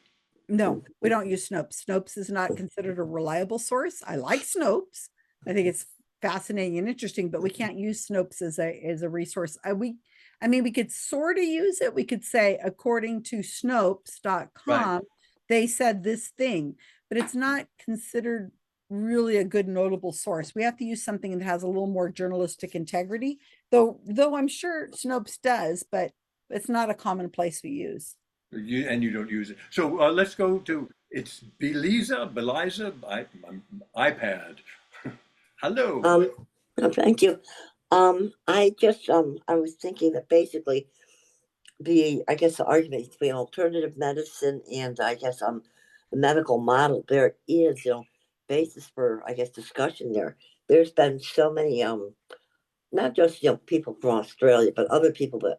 B: no, we don't use Snopes. Snopes is not considered a reliable source. I like Snopes. I think it's fascinating and interesting, but we can't use Snopes as a resource. I mean, we could sort of use it. We could say, according to
A: Right.
B: Snopes.com, they said this thing, but it's not considered really a good notable source. We have to use something that has a little more journalistic integrity, though I'm sure Snopes does, but it's not a common place we use.
A: And you don't use it. So let's go to, it's Beliza, iPad. Hello.
E: Thank you. I was thinking that basically I guess the argument between alternative medicine and I guess the medical model, there is, basis for, I guess, discussion there. There's been so many not just people from Australia, but other people that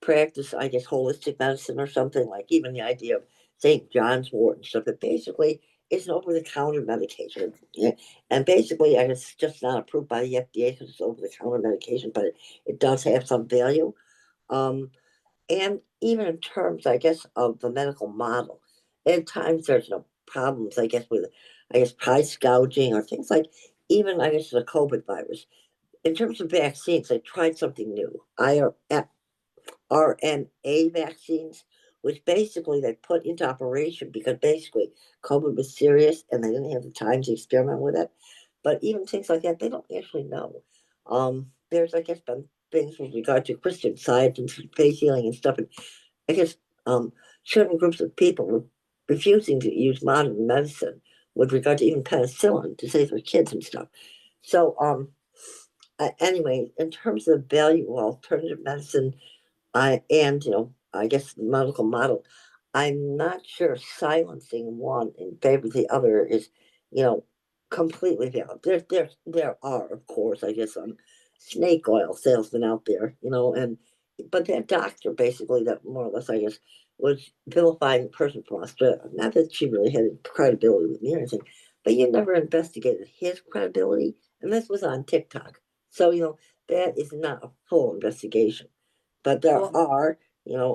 E: practice, I guess, holistic medicine or something, like even the idea of St. John's wort and stuff that basically is an over-the-counter medication. Yeah. And basically, I guess it's just not approved by the FDA because it's over-the-counter medication, but it does have some value. And even in terms, I guess, of the medical model, at times there's problems, I guess, with, I guess, price gouging or things like, even, I guess, the COVID virus. In terms of vaccines, they tried something new, RNA vaccines, which basically they put into operation because basically COVID was serious and they didn't have the time to experiment with it. But even things like that, they don't actually know. There's, I guess, been things with regard to Christian Science and faith healing and stuff. And I guess certain groups of people were refusing to use modern medicine with regard to even penicillin to save their kids and stuff. So, anyway, in terms of the value of alternative medicine, I guess the medical model, I'm not sure silencing one in favor of the other is, completely valid. There are, of course, I guess, snake oil salesmen out there, but that doctor basically that more or less, I guess, was vilifying the person from Australia. Not that she really had any credibility with me or anything, but you never investigated his credibility, and this was on TikTok. So, that is not a full investigation. But there
B: Well,
E: are,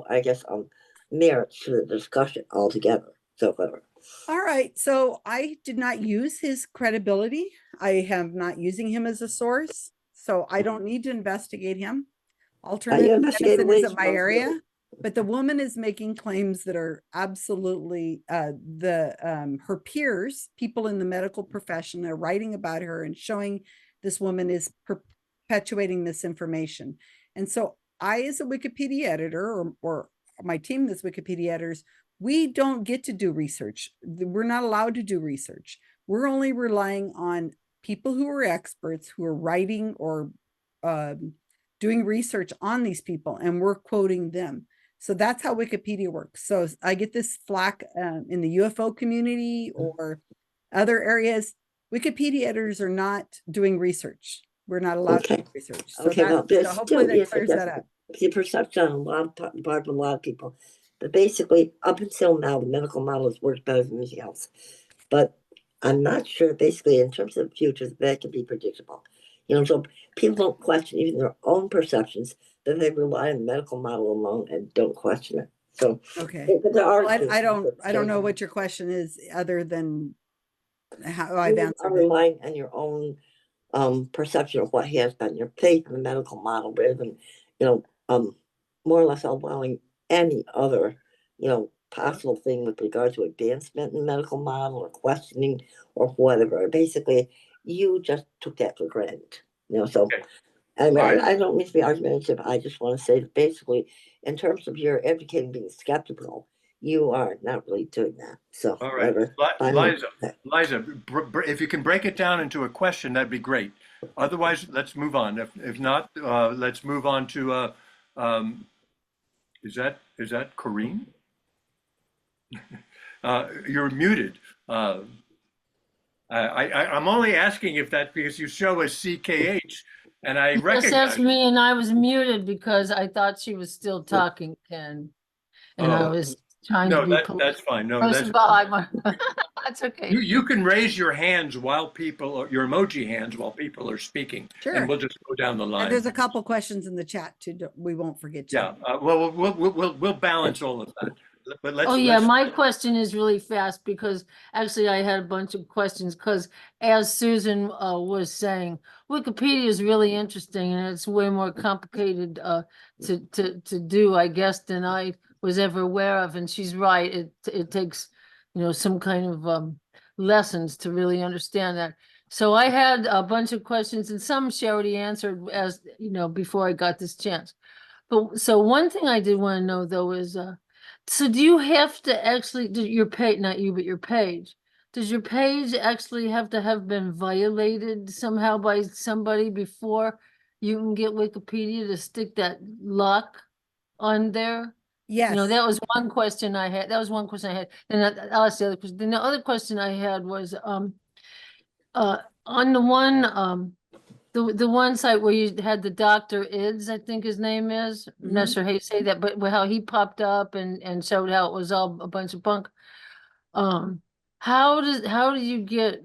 E: I guess, merits to the discussion altogether. So whatever.
B: all right. So I did not use his credibility. I am not using him as a source. So I don't need to investigate him.
E: You
B: Alternative
E: investigated
B: medicine
E: ways
B: isn't my area, but the woman is making claims that are absolutely her peers, people in the medical profession, are writing about her and showing this woman is perpetuating misinformation. And so I, as a Wikipedia editor, or my team that's Wikipedia editors, we don't get to do research. We're not allowed to do research. We're only relying on people who are experts who are writing or doing research on these people, and we're quoting them. So that's how Wikipedia works. So I get this flack in the UFO community or other areas. Wikipedia editors are not doing research. We're not allowed to do research. So
E: Okay, well, there
B: hopefully
E: still
B: that
E: is
B: clears that up.
E: the perception on a lot of a lot of people. But basically, up until now, the medical model has worked better than anything else. But I'm not sure, basically, in terms of the future, that can be predictable. So people don't question even their own perceptions, that they rely on the medical model alone and don't question it. So,
B: Okay.
E: but there are.
B: Well, I don't know what your question is other than how I've
E: You
B: answered
E: are
B: it.
E: relying on your own perception of what has been your faith in the medical model rather than, more or less allowing any other, possible thing with regard to advancement in the medical model or questioning or whatever. Basically, you just took that for granted, so.
A: Okay.
E: I mean,
A: Right.
E: I don't mean to be argumentative. I just want to say that basically, in terms of your advocating being skeptical, you are not really doing that. So,
A: All right.
E: whatever.
A: Liza, if you can break it down into a question, that'd be great. Otherwise, let's move on. If not, let's move on to, is that Corrine? You're muted. I'm only asking if that because you show as CKH, and I
F: Yes,
A: recognize.
F: that's me, and I was muted because I thought she was still talking, Ken. And I
A: Oh,
F: was trying to
A: no,
F: be
A: that's fine. No,
F: close
A: that's
F: by. That's okay.
A: you can raise your hands while people, your emoji hands while people are speaking,
B: Sure.
A: and we'll just go down the
B: And
A: line.
B: there's a couple questions in the chat too. We won't forget you.
A: Yeah, well, we'll balance all of that. But let's.
F: Oh, yeah,
A: let's,
F: my question is really fast because actually I had a bunch of questions because as Susan was saying, Wikipedia is really interesting and it's way more complicated to do, I guess, than I was ever aware of. And she's right. It takes, some kind of lessons to really understand that. So I had a bunch of questions and some she already answered as, before I got this chance. But so one thing I did want to know though is so do you have to actually do your page, not you, but your page? Does your page actually have to have been violated somehow by somebody before you can get Wikipedia to stick that lock on there?
B: Yes.
F: That was one question I had. That was one question I had. And I'll ask the other question. Then the other question I had was on the one the one site where you had the Dr. Ids, I think his name is. I'm not sure how you say that, but how he popped up and showed how it was all a bunch of bunk. How do you get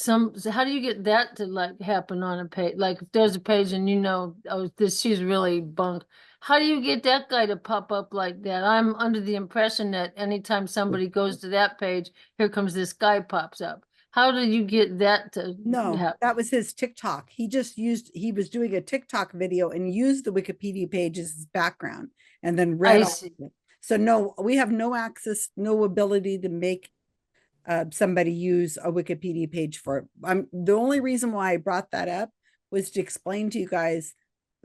F: how do you get that to like happen on a page? Like if there's a page and oh, she's really bunk. How do you get that guy to pop up like that? I'm under the impression that anytime somebody goes to that page, here comes this guy pops up. How do you get that to
B: No,
F: happen?
B: that was his TikTok. He was doing a TikTok video and used the Wikipedia page as his background and then read
F: I
B: all
F: see.
B: of it. So no, we have no access, no ability to make somebody use a Wikipedia page for it. The only reason why I brought that up was to explain to you guys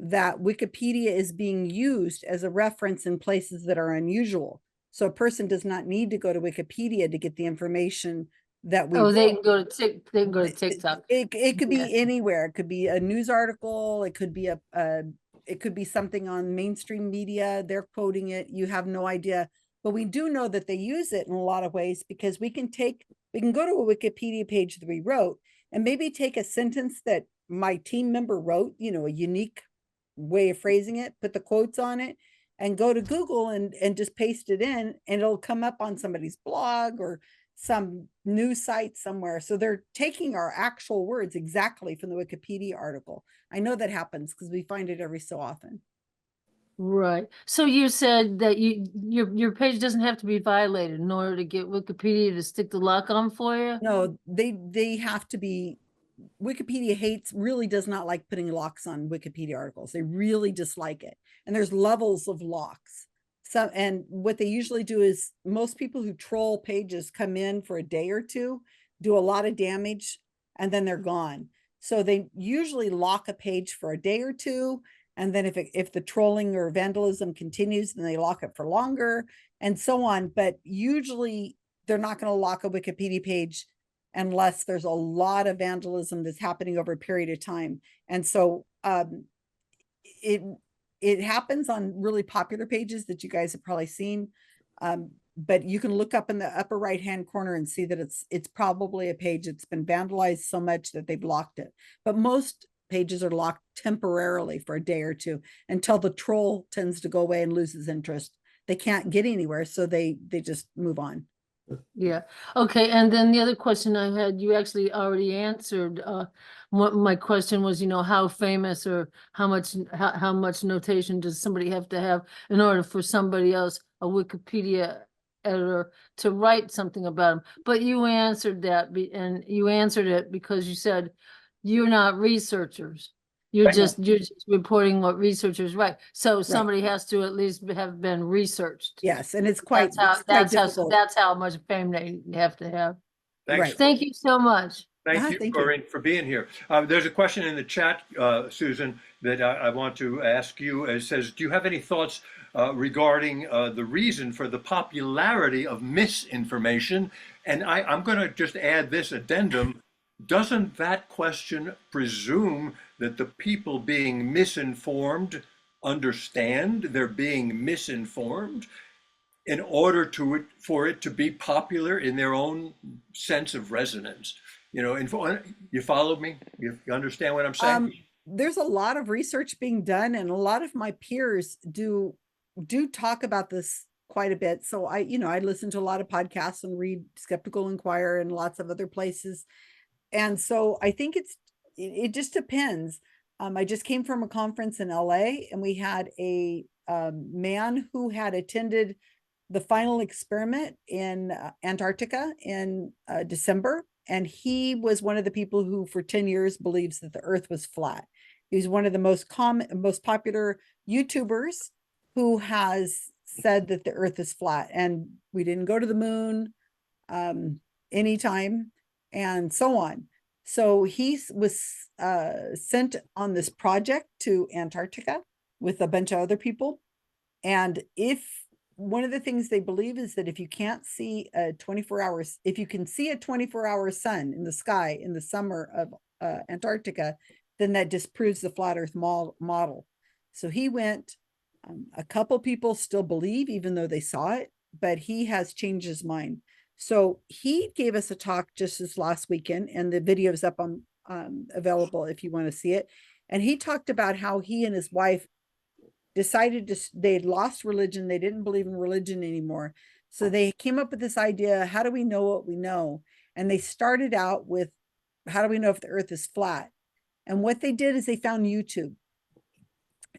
B: that Wikipedia is being used as a reference in places that are unusual. So a person does not need to go to Wikipedia to get the information that we.
F: Oh, they can go to TikTok.
B: It could be
F: Yes.
B: anywhere. It could be a news article. It could be it could be something on mainstream media. They're quoting it. You have no idea. But we do know that they use it in a lot of ways because we can go to a Wikipedia page that we wrote and maybe take a sentence that my team member wrote, a unique way of phrasing it, put the quotes on it and go to Google and just paste it in and it'll come up on somebody's blog or some news site somewhere. So they're taking our actual words exactly from the Wikipedia article. I know that happens because we find it every so often.
F: Right. So you said that your page doesn't have to be violated in order to get Wikipedia to stick the lock on for you?
B: No, they have to be. Wikipedia really does not like putting locks on Wikipedia articles. They really dislike it. And there's levels of locks. So, and what they usually do is most people who troll pages come in for a day or two, do a lot of damage, and then they're gone. So they usually lock a page for a day or two. And then if the trolling or vandalism continues, then they lock it for longer and so on. But usually they're not going to lock a Wikipedia page unless there's a lot of vandalism that's happening over a period of time. And so it happens on really popular pages that you guys have probably seen. But you can look up in the upper right-hand corner and see that it's probably a page that's been vandalized so much that they've locked it. But most pages are locked temporarily for a day or two until the troll tends to go away and loses interest. They can't get anywhere, so they just move on.
F: Yeah. Okay. And then the other question I had, you actually already answered. What my question was, how famous or how much notation does somebody have to have in order for somebody else, a Wikipedia editor, to write something about them? But you answered that, and you answered it because you said you're not researchers. You're just reporting what researchers write. So somebody has to at least have been researched.
B: Yes, and it's quite
F: That's how much fame they have to have.
A: Thanks.
B: Right.
F: Thank you so much.
A: Thank you for being here. There's a question in the chat, Susan, that I want to ask you. It says, do you have any thoughts regarding the reason for the popularity of misinformation? And I'm going to just add this addendum. Doesn't that question presume that the people being misinformed understand they're being misinformed in order for it to be popular in their own sense of resonance? You know, you follow me? You understand what I'm saying?
B: There's a lot of research being done, and a lot of my peers do talk about this quite a bit. So I listen to a lot of podcasts and read Skeptical Inquirer and lots of other places. And so I think it just depends. I just came from a conference in LA, and we had a man who had attended the final experiment in Antarctica in December. And he was one of the people who for 10 years believes that the earth was flat. He's one of the most popular YouTubers who has said that the earth is flat and we didn't go to the moon anytime and so on. So he was sent on this project to Antarctica with a bunch of other people. And one of the things they believe is that if you can't see if you can see a 24-hour sun in the sky in the summer of Antarctica, then that disproves the flat earth model. So he went, a couple people still believe, even though they saw it, but he has changed his mind. So he gave us a talk just this last weekend, and the video is up on available if you want to see it. And he talked about how he and his wife decided they'd lost religion. They didn't believe in religion anymore. So they came up with this idea, how do we know what we know? And they started out with, how do we know if the earth is flat? And what they did is they found YouTube.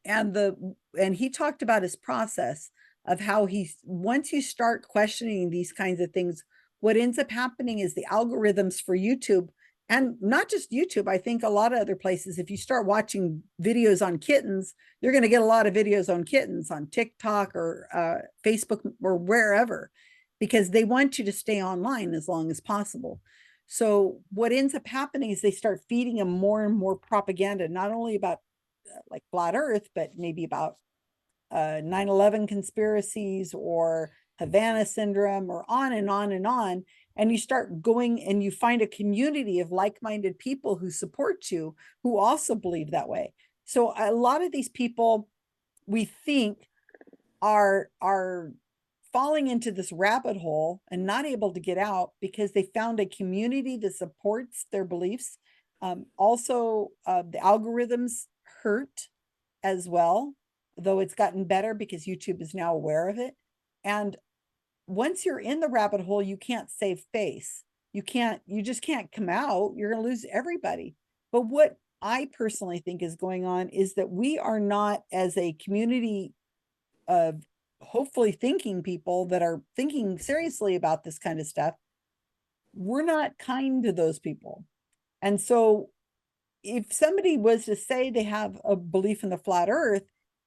B: And he talked about his process of how once you start questioning these kinds of things, what ends up happening is the algorithms for YouTube, and not just YouTube, I think a lot of other places, if you start watching videos on kittens, you're going to get a lot of videos on kittens on TikTok or Facebook or wherever, because they want you to stay online as long as possible. So what ends up happening is they start feeding them more and more propaganda, not only about like flat earth, but maybe about 9/11 conspiracies or Havana syndrome or on and on and on. And you start going and you find a community of like-minded people who support you, who also believe that way. So a lot of these people, we think, are falling into this rabbit hole and not able to get out because they found a community that supports their beliefs. Also, the algorithms hurt as well, though it's gotten better because YouTube is now aware of it. And once you're in the rabbit hole, you can't save face. You just can't come out. You're going to lose everybody. But what I personally think is going on is that we are not, as a community of hopefully thinking people that are thinking seriously about this kind of stuff, we're not kind to those people. And so if somebody was to say they have a belief in the flat earth,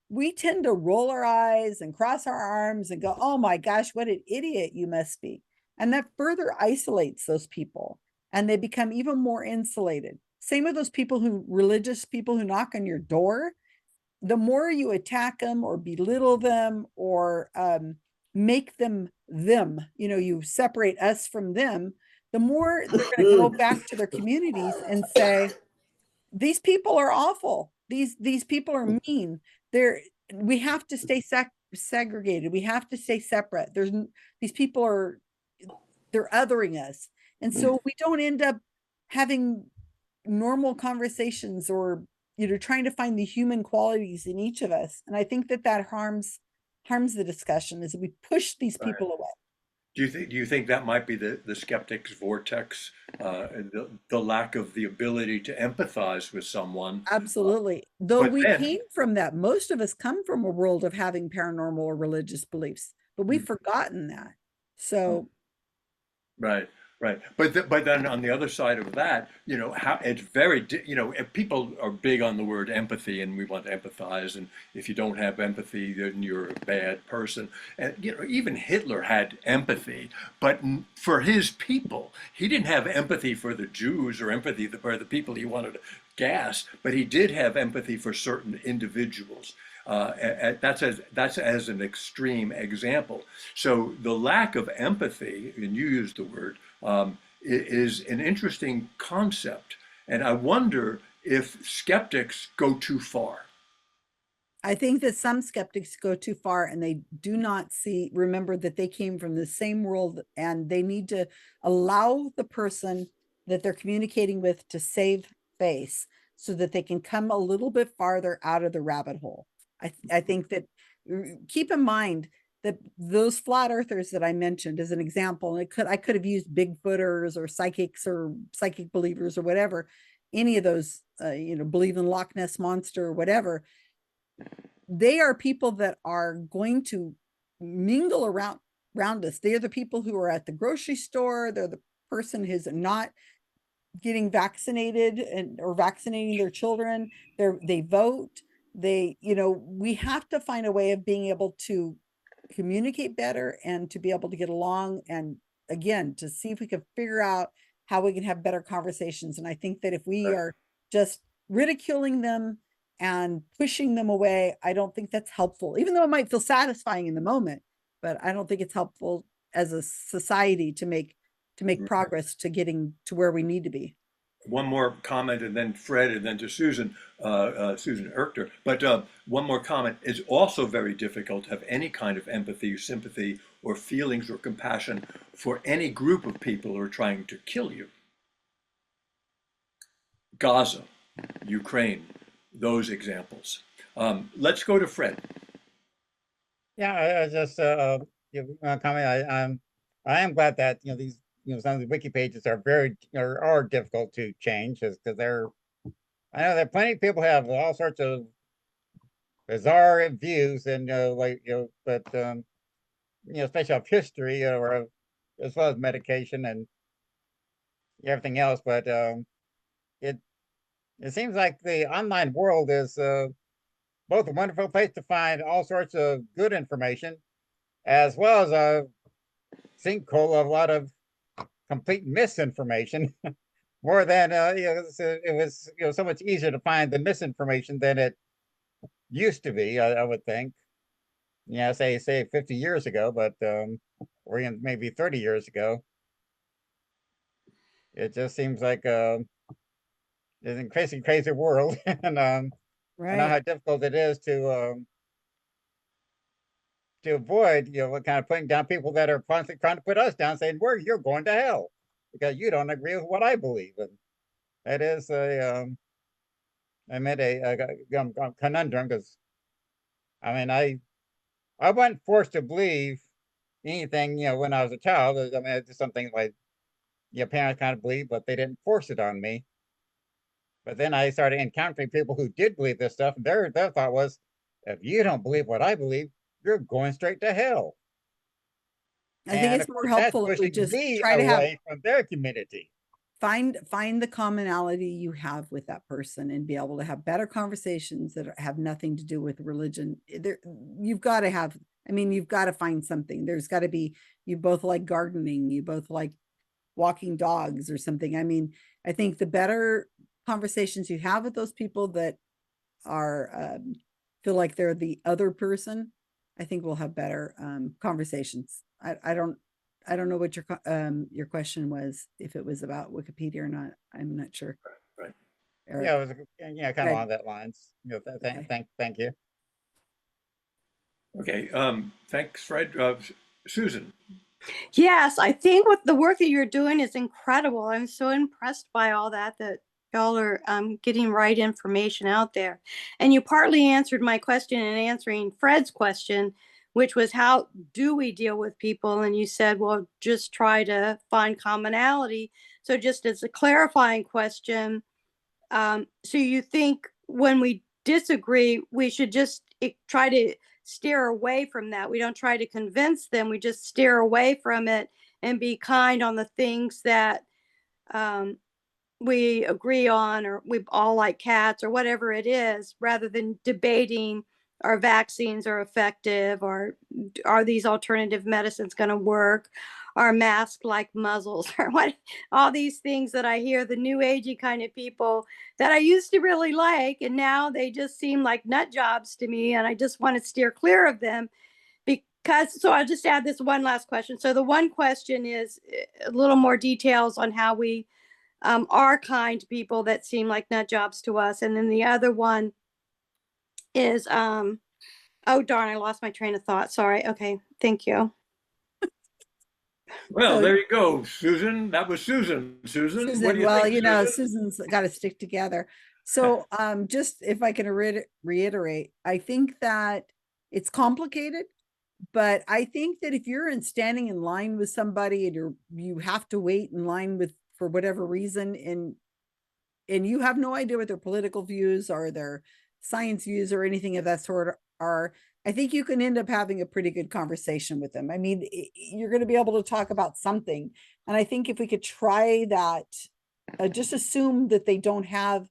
B: we tend to roll our eyes and cross our arms and go, oh my gosh, what an idiot you must be. And that further isolates those people and they become even more insulated. Same with those religious people who knock on your door. The more you attack them or belittle them or make them, you separate us from them, the more they're going to go back to their communities and say, these people are awful. These people are mean. We have to stay segregated. We have to stay separate. These people they're othering us. And so we don't end up having normal conversations or, trying to find the human qualities in each of us. And I think that harms the discussion, is that we push these people away.
A: Do you think that might be the skeptic's vortex, the lack of the ability to empathize with someone?
B: Absolutely. Though we came from that. Most of us come from a world of having paranormal or religious beliefs, but we've forgotten that. So.
A: Right. But then on the other side of that, how it's very, if people are big on the word empathy and we want to empathize. And if you don't have empathy, then you're a bad person. And, even Hitler had empathy, but for his people, he didn't have empathy for the Jews or empathy for the people he wanted to gas, but he did have empathy for certain individuals. That's as an extreme example. So the lack of empathy, and you used the word, is an interesting concept. And I wonder if skeptics go too far.
B: I think that some skeptics go too far and they do not remember that they came from the same world, and they need to allow the person that they're communicating with to save face so that they can come a little bit farther out of the rabbit hole. I think that keep in mind that those flat earthers that I mentioned as an example, and I could have used Bigfooters or psychics or psychic believers or whatever, any of those, believe in Loch Ness monster or whatever. They are people that are going to mingle around us. They're the people who are at the grocery store. They're the person who's not getting vaccinated or vaccinating their children. They vote. We have to find a way of being able to communicate better and to be able to get along, and again, to see if we can figure out how we can have better conversations. And I think that if we are just ridiculing them and pushing them away, I don't think that's helpful, even though it might feel satisfying in the moment, but I don't think it's helpful as a society to make progress to getting to where we need to be.
A: One more comment, and then Fred, and then to Susan, Susan Erchter. But one more comment. It's also very difficult to have any kind of empathy, sympathy, or feelings or compassion for any group of people who are trying to kill you. Gaza, Ukraine, those examples. Let's go to Fred.
G: Yeah, I just comment. I am glad that these some of the wiki pages are are difficult to change, because I know that plenty of people have all sorts of bizarre views, and but especially of history, or as well as medication and everything else. But it seems like the online world is both a wonderful place to find all sorts of good information, as well as a sinkhole of a lot of complete misinformation. More than it was so much easier to find the misinformation than it used to be. I would think. Yeah, say 50 years ago, but or even maybe 30 years ago. It just seems like it's a crazy world, and I know how difficult it is to avoid what kind of putting down people that are constantly trying to put us down, saying you're going to hell because you don't agree with what I believe. And that is a conundrum, because I mean I wasn't forced to believe anything when I was a child. I mean, it's just something like your parents kind of believe, but they didn't force it on me. But then I started encountering people who did believe this stuff, and their thought was, if you don't believe what I believe, you're going straight to hell.
B: I think it's more helpful if we just try to have
G: from their community.
B: Find the commonality you have with that person and be able to have better conversations that have nothing to do with religion. You've got to find something. There's got to be, you both like gardening, you both like walking dogs or something. I mean, I think the better conversations you have with those people that are feel like they're the other person, I think we'll have better conversations. I don't know what your question was, if it was about Wikipedia or not. I'm not sure.
A: Right.
B: Eric.
G: Yeah, it was kind of on that lines. Thank you.
A: Okay. Thanks, Fred. Susan.
H: Yes, I think what the work that you're doing is incredible. I'm so impressed by all that y'all are getting right information out there. And you partly answered my question in answering Fred's question, which was, how do we deal with people? And you said, well, just try to find commonality. So just as a clarifying question, so you think when we disagree, we should just try to steer away from that? We don't try to convince them, we just steer away from it and be kind on the things that we agree on, or we all like cats, or whatever it is, rather than debating are vaccines are effective, or are these alternative medicines going to work, are masks like muzzles, or what, all these things that I hear, the new agey kind of people that I used to really like, and now they just seem like nut jobs to me, and I just want to steer clear of them. So I'll just add this one last question. So the one question is a little more details on how we are kind to people that seem like nut jobs to us. And then the other one is, oh darn, I lost my train of thought. Sorry. Okay, thank you.
A: Well,
B: So
A: there you go, Susan. That was Susan. Susan, what do
B: Susan,
A: you
B: well,
A: think, Susan?
B: Susan's got to stick together. So, just if I can reiterate, I think that it's complicated, but I think that if you're standing in line with somebody and you have to wait in line with for whatever reason, and you have no idea what their political views or their science views or anything of that sort are, I think you can end up having a pretty good conversation with them. I mean, you're going to be able to talk about something. And I think if we could try that, just assume that they don't have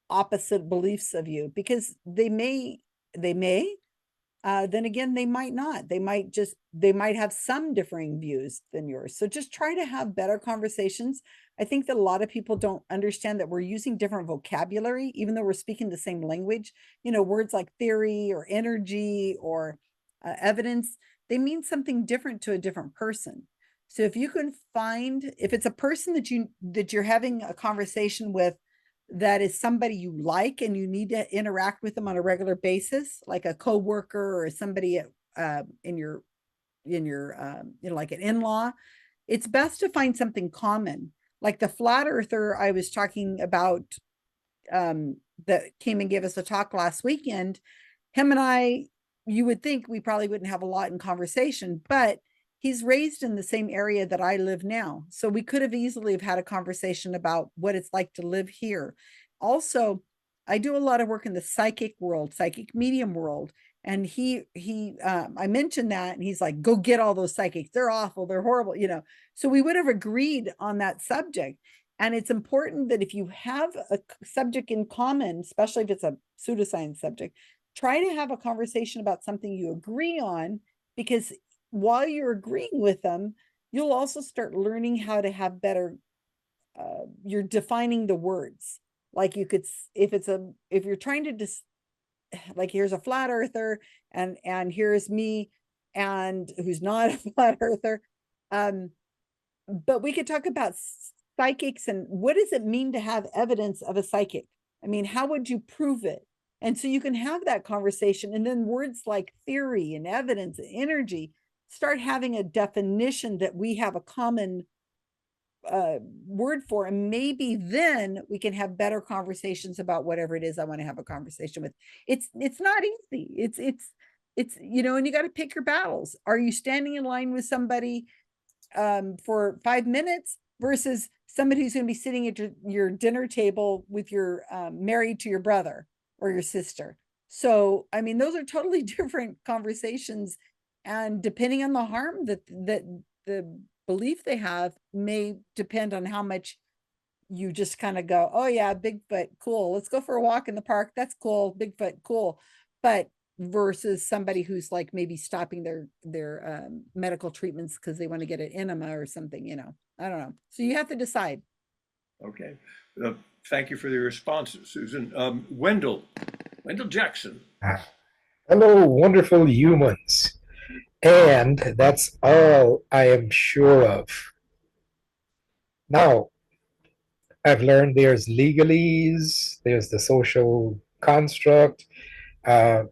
B: opposite beliefs of you, because they may, then again, they might not. They might have some differing views than yours. So just try to have better conversations. I think that a lot of people don't understand that we're using different vocabulary, even though we're speaking the same language. Words like theory or energy or evidence, they mean something different to a different person. So if you can find, if it's a person that you're having a conversation with, that is somebody you like and you need to interact with them on a regular basis, like a coworker or somebody in your like an in-law, it's best to find something common. Like the flat earther I was talking about, that came and gave us a talk last weekend, him and I, you would think we probably wouldn't have a lot in conversation, but he's raised in the same area that I live now. So we could have easily have had a conversation about what it's like to live here. Also, I do a lot of work in the psychic world, psychic medium world. And I mentioned that and he's like, go get all those psychics. They're awful. They're horrible. So we would have agreed on that subject. And it's important that if you have a subject in common, especially if it's a pseudoscience subject, try to have a conversation about something you agree on, because while you're agreeing with them, you'll also start learning how to have better, you're defining the words. Like you could, if you're trying to like, here's a flat earther and here's me, and who's not a flat earther. But we could talk about psychics and what does it mean to have evidence of a psychic? I mean, how would you prove it? And so you can have that conversation, and then words like theory and evidence and energy start having a definition that we have a common word for, and maybe then we can have better conversations about whatever it is I want to have a conversation with. It's not easy. It's and you got to pick your battles. Are you standing in line with somebody for 5 minutes versus somebody who's going to be sitting at your dinner table with your married to your brother or your sister? So I mean, those are totally different conversations, and depending on the harm that the belief they have may depend on how much you just kind of go, oh yeah, Bigfoot, cool, let's go for a walk in the park, that's cool, Bigfoot, cool. But versus somebody who's like maybe stopping their medical treatments because they want to get an enema or something, I don't know. So you have to decide.
A: Okay. Thank you for the responses, Susan. Wendell Jackson.
I: Hello, wonderful humans. And that's all I am sure of. Now, I've learned there's legalese, there's the social construct, uh,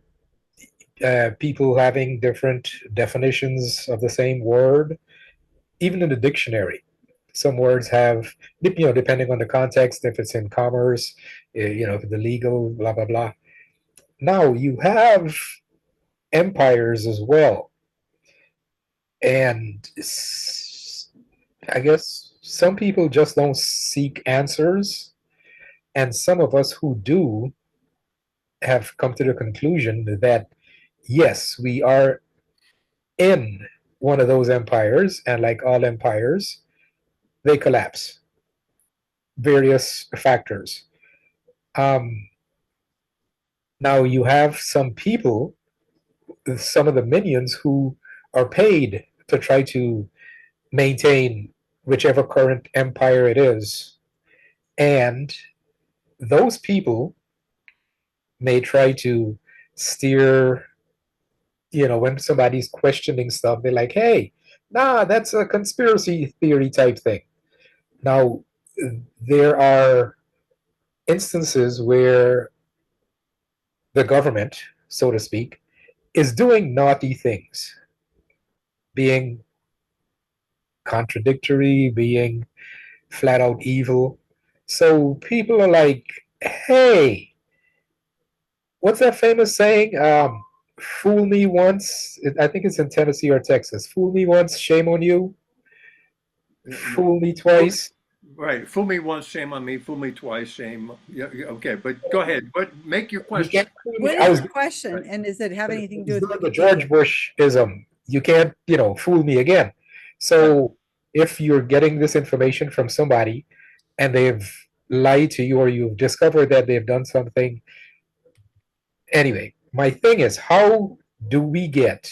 I: people having different definitions of the same word, even in the dictionary. Some words have, depending on the context, if it's in commerce, if the legal, blah, blah, blah. Now, you have empires as well. And I guess some people just don't seek answers. And some of us who do have come to the conclusion that, yes, we are in one of those empires. And like all empires, they collapse. Various factors. Now you have some people, some of the minions who are paid to try to maintain whichever current empire it is. And those people may try to steer, when somebody's questioning stuff, they're like, hey, nah, that's a conspiracy theory type thing. Now, there are instances where the government, so to speak, is doing naughty things, being contradictory, being flat out evil. So people are like, hey, what's that famous saying? Fool me once. I think it's in Tennessee or Texas. Fool me once, shame on you. Fool me twice.
A: Right. Fool me once, shame on me. Fool me twice, shame. Yeah, okay, but go ahead. Make your
I: You
A: question.
I: can't fool me.
B: What
I: I
B: is
I: was
B: your question? And does it have anything to do with
I: doing the George
B: Wikipedia?
I: Bush-ism. You can't, fool me again. So if you're getting this information from somebody and they've lied to you or you've discovered that they've done something, anyway, my thing is, how do we get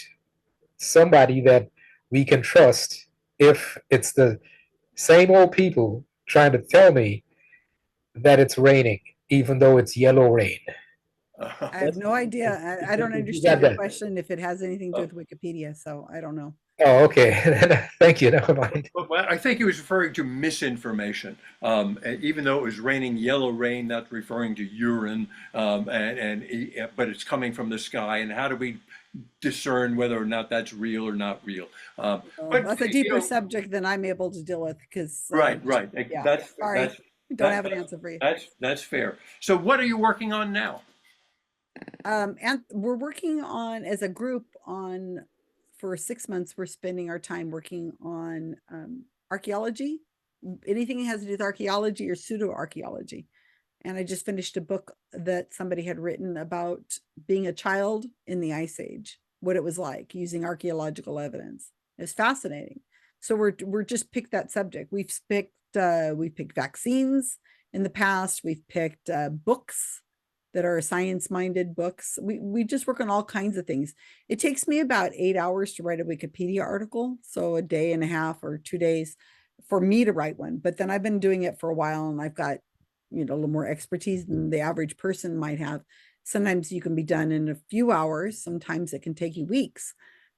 I: somebody that we can trust if it's the same old people trying to tell me that it's raining, even though it's yellow rain?
B: I have no idea. I don't
I: You
B: understand
I: got
B: your
I: that.
B: question if it has anything to do with Wikipedia, so I don't know.
I: Oh, okay. Thank you. Never mind.
A: Well, I think he was referring to misinformation. And even though it was raining yellow rain, that's referring to urine, but it's coming from the sky. And how do we discern whether or not that's real or not real?
B: Well,
A: But
B: that's a deeper subject than I'm able to deal with because
A: right.
B: yeah,
A: That's
B: sorry, don't have an answer for you.
A: That's fair. So what are you working on now?
B: And we're working on as a group on for 6 months. We're spending our time working on archaeology, anything that has to do with archaeology or pseudo archaeology. And I just finished a book that somebody had written about being a child in the Ice Age, what it was like using archaeological evidence. It's fascinating. So we're just picked that subject. We've picked vaccines in the past. We've picked books that are science-minded books. We just work on all kinds of things. It takes me about 8 hours to write a Wikipedia article, so a day and a half or 2 days for me to write one. But then I've been doing it for a while, and I've got a little more expertise than the average person might have. Sometimes you can be done in a few hours. Sometimes it can take you weeks.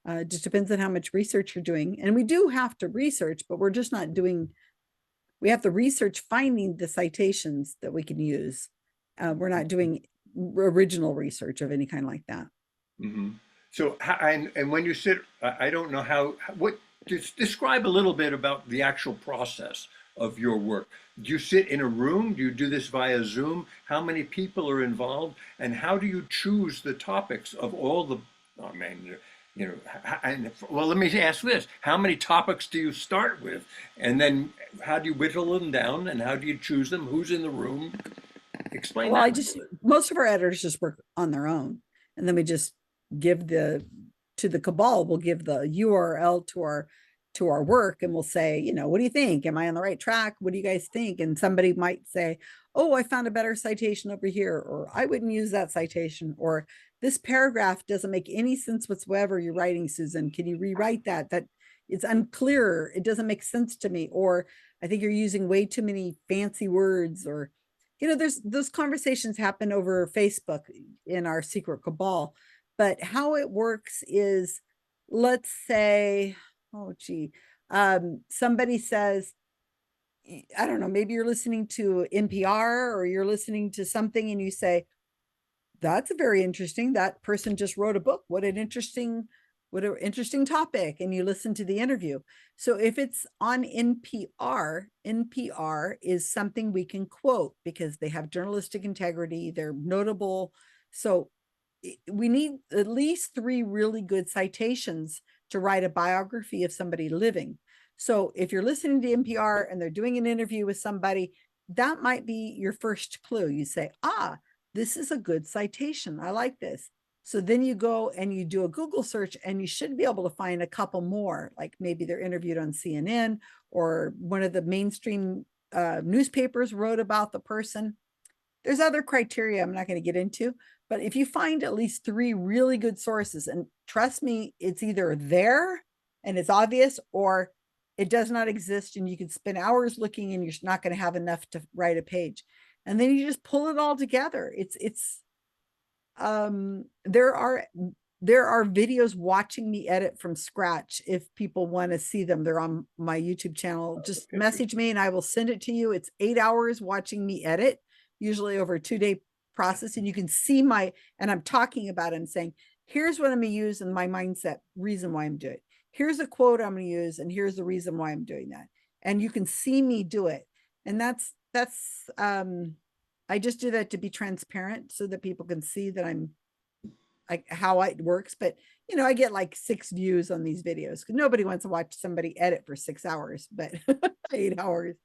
B: It just depends on how much research you're doing. And we do have to research, but we're just not doing. We have to research finding the citations that we can use. We're not doing original research of any kind like that.
A: Mm-hmm. So, and when you sit, I don't know describe a little bit about the actual process of your work. Do you sit in a room? Do you do this via Zoom? How many people are involved? And how do you choose the topics of all the, I mean, well, let me ask this. How many topics do you start with? And then how do you whittle them down? And how do you choose them? Who's in the room? Explain
B: well,
A: that.
B: Most of our editors just work on their own. And then we just give to the cabal, we'll give the URL to our work and we'll say, what do you think? Am I on the right track? What do you guys think? And somebody might say, oh, I found a better citation over here, or I wouldn't use that citation, or this paragraph doesn't make any sense whatsoever you're writing, Susan. Can you rewrite that? That it's unclear. It doesn't make sense to me. Or I think you're using way too many fancy words, or there's those conversations happen over Facebook in our secret cabal. But how it works is, let's say, somebody says, I don't know, maybe you're listening to NPR or you're listening to something and you say, that's very interesting. That person just wrote a book. What an interesting topic. And you listen to the interview. So if it's on NPR is something we can quote because they have journalistic integrity. They're notable. So we need at least 3 really good citations to write a biography of somebody living. So if you're listening to NPR and they're doing an interview with somebody, that might be your first clue. You say, this is a good citation. I like this. So then you go and you do a Google search and you should be able to find a couple more, like maybe they're interviewed on CNN or one of the mainstream newspapers wrote about the person. There's other criteria I'm not going to get into, but if you find at least 3 really good sources, and trust me, it's either there and it's obvious, or it does not exist and you can spend hours looking and you're not going to have enough to write a page. And then you just pull it all together. There are videos watching me edit from scratch. If people want to see them, they're on my YouTube channel. Just message me and I will send it to you. It's 8 hours watching me edit, usually over a 2-day process. And you can see and I'm talking about it and saying, here's what I'm going to use in my mindset, reason why I'm doing it. here's a quote I'm going to use, and here's the reason why I'm doing that. And you can see me do it. And that's I just do that to be transparent so that people can see that I'm like how it works. But you know, I get like 6 views on these videos because nobody wants to watch somebody edit for 6 hours, but 8 hours.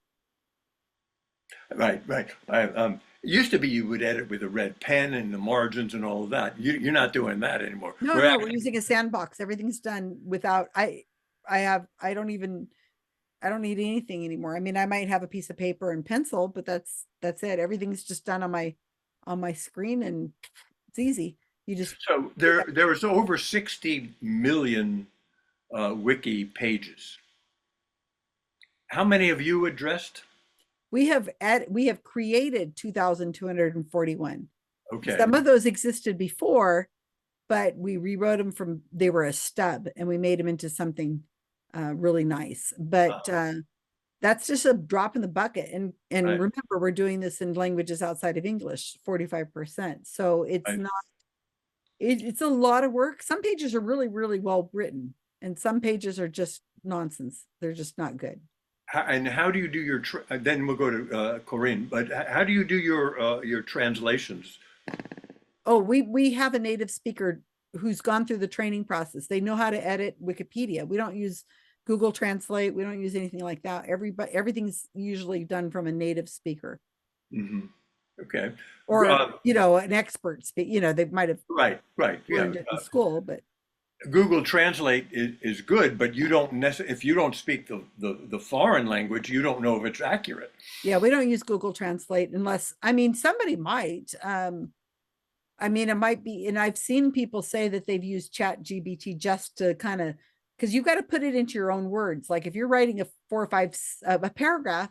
A: Right, right. It used to be you would edit with a red pen and the margins and all of that. You're not doing that anymore.
B: No,
A: We're
B: no,
A: actually-
B: we're using a sandbox. Everything's done without, I don't need anything anymore. I mean, I might have a piece of paper and pencil, but that's it. Everything's just done on my screen, and it's easy. You just,
A: So there was over 60 million wiki pages. How many have you addressed?
B: we have created 2,241.
A: Okay.
B: Some of those existed before, but we rewrote them they were a stub and we made them into something really nice. But that's just a drop in the bucket. And
A: Right.
B: remember, we're doing this in languages outside of English, 45%. So it's
A: Right.
B: not, it's a lot of work. Some pages are really, really well written, and some pages are just nonsense. They're just not good.
A: And how do you do your, then we'll go to Corinne, but how do you do your translations?
B: Oh, we have a native speaker who's gone through the training process. They know how to edit Wikipedia. We don't use Google Translate. We don't use anything like that. Everything's usually done from a native speaker.
A: Mm-hmm. Okay.
B: Or, you know, an expert speak, you know, they might have
A: Right, yeah.
B: learned it in school, but
A: Google Translate is good, but you don't necessarily, if you don't speak the foreign language, you don't know if it's accurate.
B: yeah, we don't use Google Translate unless, I mean, somebody might. I mean, it might be, and I've seen people say that they've used ChatGPT just to kind of, because you've got to put it into your own words. Like if you're writing a 4 or 5 a paragraph,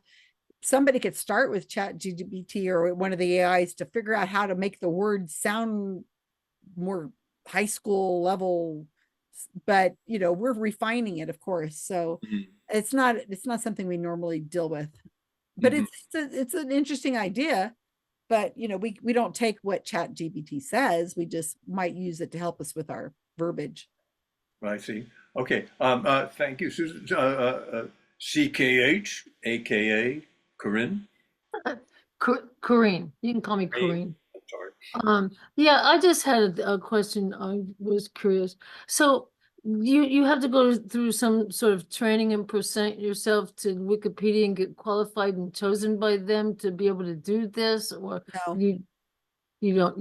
B: somebody could start with ChatGPT or one of the AIs to figure out how to make the words sound more high school level. But you know, we're refining it, of course. So it's not something we normally deal with. But it's an interesting idea. But you know, we don't take what ChatGPT says. We just might use it to help us with our verbiage.
A: I see. Okay. Thank you, Susan. CKH, aka Corinne.
F: Corinne, you can call me Corinne.
A: Sorry.
F: Yeah, I just had a question. I was curious. So you have to go through some sort of training and present yourself to Wikipedia and get qualified and chosen by them to be able to do this, or
B: No.
F: you don't,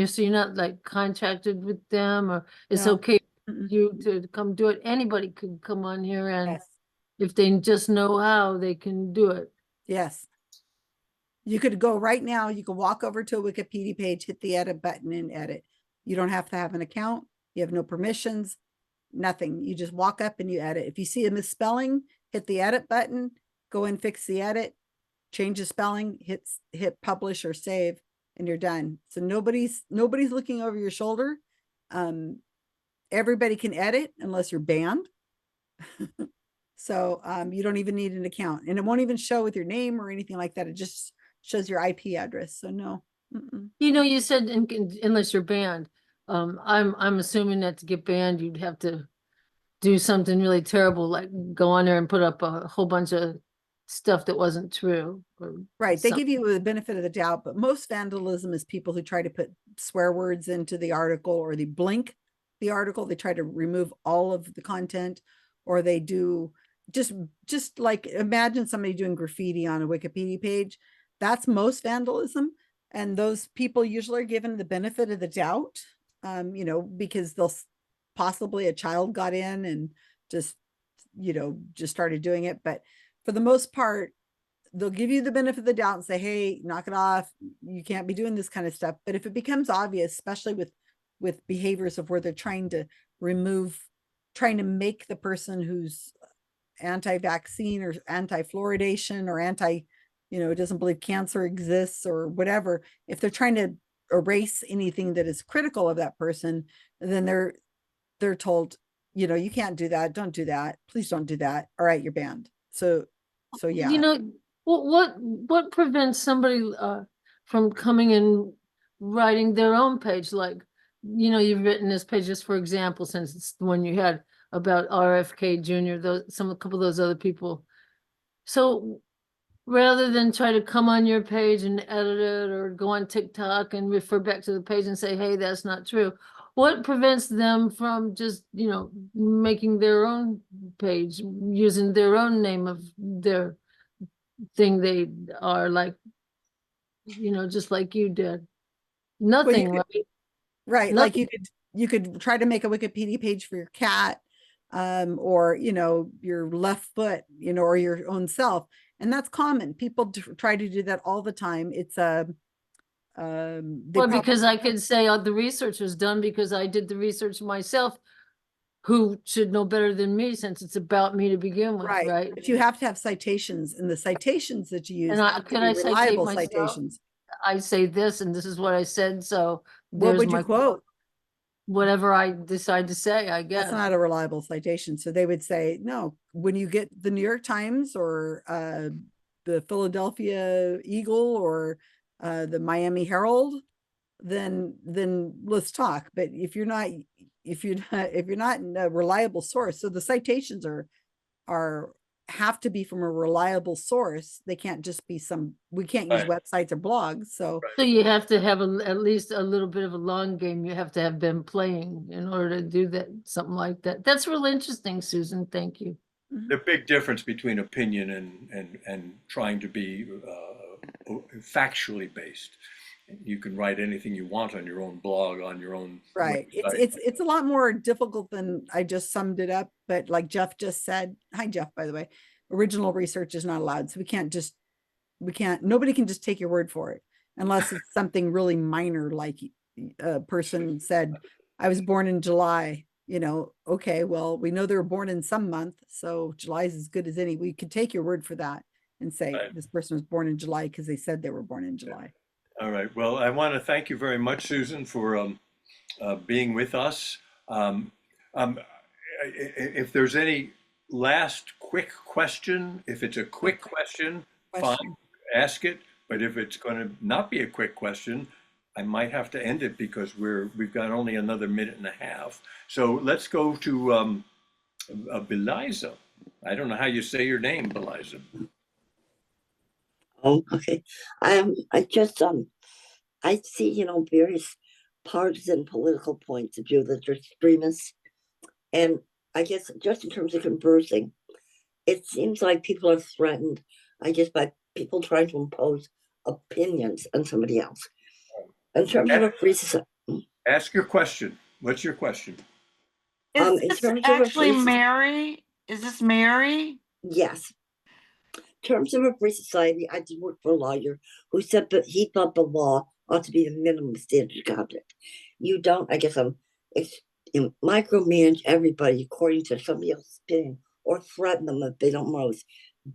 F: so you're not like contracted with them, or it's
B: No.
F: okay for you to come do it. Anybody could come on here, and
B: Yes.
F: if they just know how, they can do it.
B: Yes. You could go right now, you can walk over to a Wikipedia page, hit the edit button and edit. You don't have to have an account. You have no permissions, nothing. You just walk up and you edit. If you see a misspelling, hit the edit button, go and fix the edit, change the spelling, hit publish or save, and you're done. So nobody's looking over your shoulder. Everybody can edit unless you're banned. So you don't even need an account, and it won't even show with your name or anything like that. It just shows your IP address. So no.
F: You know, you said unless you're banned. I'm assuming that to get banned, you'd have to do something really terrible, like go on there and put up a whole bunch of stuff that wasn't true.
B: Right. They give you the benefit of the doubt, but most vandalism is people who try to put swear words into the article, or they blink the article. They try to remove all of the content, or they do just like, imagine somebody doing graffiti on a Wikipedia page. That's most vandalism. And those people usually are given the benefit of the doubt, you know, because they'll possibly a child got in and just started doing it. But for the most part, they'll give you the benefit of the doubt and say, hey, knock it off. You can't be doing this kind of stuff. But if it becomes obvious, especially with behaviors of where they're trying to make the person who's anti-vaccine or anti-fluoridation or doesn't believe cancer exists or whatever, if they're trying to erase anything that is critical of that person, then they're told, you can't do that. Don't do that. Please don't do that. All right, you're banned. So yeah.
F: You know, what prevents somebody from coming and writing their own page? Like, you've written this page just for example, since it's the one you had about RFK Jr., a couple of those other people. So rather than try to come on your page and edit it or go on TikTok and refer back to the page and say, hey, that's not true. What prevents them from just, making their own page, using their own name of their thing they are, like, just like you did? Nothing,
B: could-
F: right?
B: Right. Like
F: Nothing.
B: you could try to make a Wikipedia page for your cat, or, your left foot, or your own self. And that's common. People try to do that all the time. It's
F: Well, because I could say the research was done because I did the research myself. Who should know better than me, since it's about me to begin with, right?
B: But you have to have citations, and the citations that you use
F: And
B: have to
F: could
B: be
F: I citate
B: reliable
F: myself?
B: citations.
F: I say this, and this is what I said, so
B: What
F: there's
B: would you
F: my
B: quote?
F: whatever I decide to say, I guess.
B: That's not a reliable citation. So they would say, no, when you get the New York Times or the Philadelphia Eagle or the Miami Herald, then let's talk. But if you're not in a reliable source, so the citations are have to be from a reliable source. They can't just be we can't use websites or blogs. So
F: you have to have at least a little bit of a long game. You have to have been playing in order to do that, something like that. That's really interesting, Susan. Thank you.
A: The big difference between opinion and trying to be factually based. You can write anything you want on your own blog, on your own
B: right.
A: website.
B: It's a lot more difficult than I just summed it up. But like Jeff just said, hi Jeff, by the way, original research is not allowed. So nobody can just take your word for it unless it's something really minor, like a person said, I was born in July. Okay, well, we know they were born in some month, so July is as good as any. We could take your word for that and say this person was born in July because they said they were born in July.
A: All right. Well, I want to thank you very much, Susan, for being with us. If there's any last quick question, if it's a quick question, fine, ask it. But if it's going to not be a quick question, I might have to end it because we've got only another minute and a half. So let's go to Beliza. I don't know how you say your name, Beliza.
E: Oh, okay. I just I see, various partisan political points of view that are extremists. And I guess just in terms of conversing, it seems like people are threatened, I guess, by people trying to impose opinions on somebody else. In terms of a free society.
A: Ask your question. What's your question?
J: Is this actually Mary? Is this Mary?
E: Yes. In terms of a free society, I did work for a lawyer who said that he thought the law ought to be the minimum standard of conduct. You don't, I guess, micromanage everybody according to somebody else's opinion or threaten them if they don't always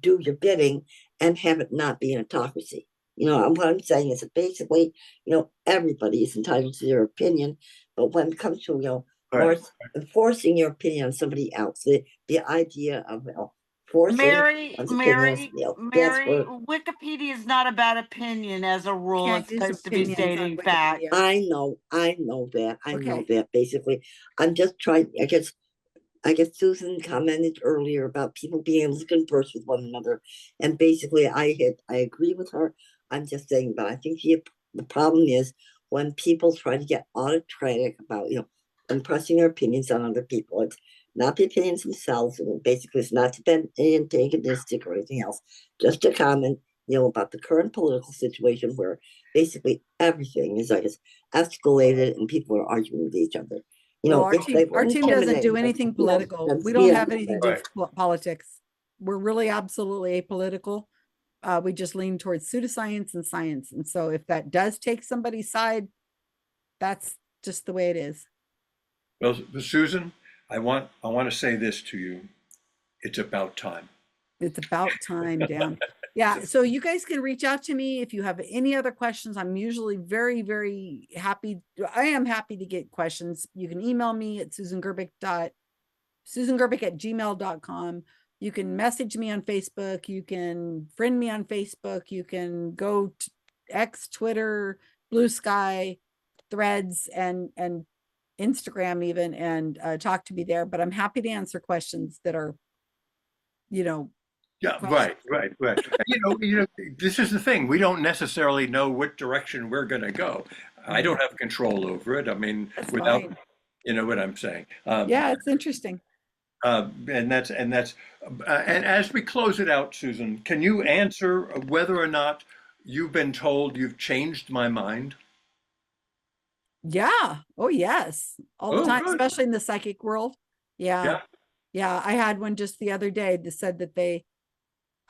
E: do your bidding and have it not be an autocracy. What I'm saying is that basically, everybody is entitled to their opinion, but when it comes to, enforcing your opinion on somebody else, the idea of, forcing
J: Mary, Wikipedia is not about opinion as a rule. It's supposed to be stating fact.
E: I know that. Basically, I'm just trying, I guess Susan commented earlier about people being able to converse with one another. And basically I agree with her. I'm just saying, but I think the problem is when people try to get autocratic about, impressing their opinions on other people. It's not the opinions themselves. And basically, it's not to be antagonistic or anything else. Just to comment, about the current political situation where basically everything is, I guess, escalated and people are arguing with each other.
B: Our team doesn't do anything political. We don't have anything to do with politics. We're really absolutely apolitical. We just lean towards pseudoscience and science. And so if that does take somebody's side, that's just the way it is.
A: Well, Susan, I want to say this to you. It's about time.
B: It's about time, Dan. Yeah. So you guys can reach out to me if you have any other questions. I'm usually very, very happy. I am happy to get questions. You can email me at susangerbic@gmail.com. You can message me on Facebook. You can friend me on Facebook. You can go to X, Twitter, Blue Sky, Threads, and Instagram even and talk to me there, but I'm happy to answer questions that are, you know,
A: Yeah,
B: questions.
A: right. You know, this is the thing. We don't necessarily know what direction we're going to go. I don't have control over it. I mean,
B: That's
A: without,
B: fine.
A: you know what I'm saying.
B: Yeah, it's interesting.
A: And as we close it out, Susan, can you answer whether or not you've been told you've changed my mind?
B: Yeah. Oh, yes. All the
A: Oh,
B: time,
A: good.
B: especially in the psychic world. Yeah.
A: Yeah.
B: Yeah. I had one just the other day that said that they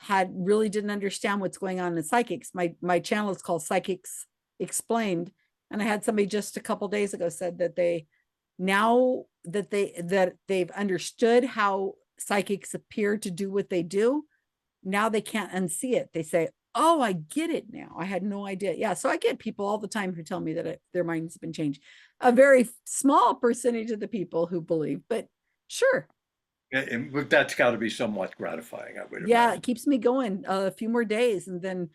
B: really didn't understand what's going on in psychics. My channel is called Psychics Explained. And I had somebody just a couple days ago said that now that they've understood how psychics appear to do what they do, now they can't unsee it. They say, oh, I get it now. I had no idea. Yeah. So I get people all the time who tell me that their mind's been changed. A very small percentage of the people who believe, but sure.
A: But that's got to be somewhat gratifying, I would
B: Yeah,
A: imagine.
B: it keeps me going a few more days, and then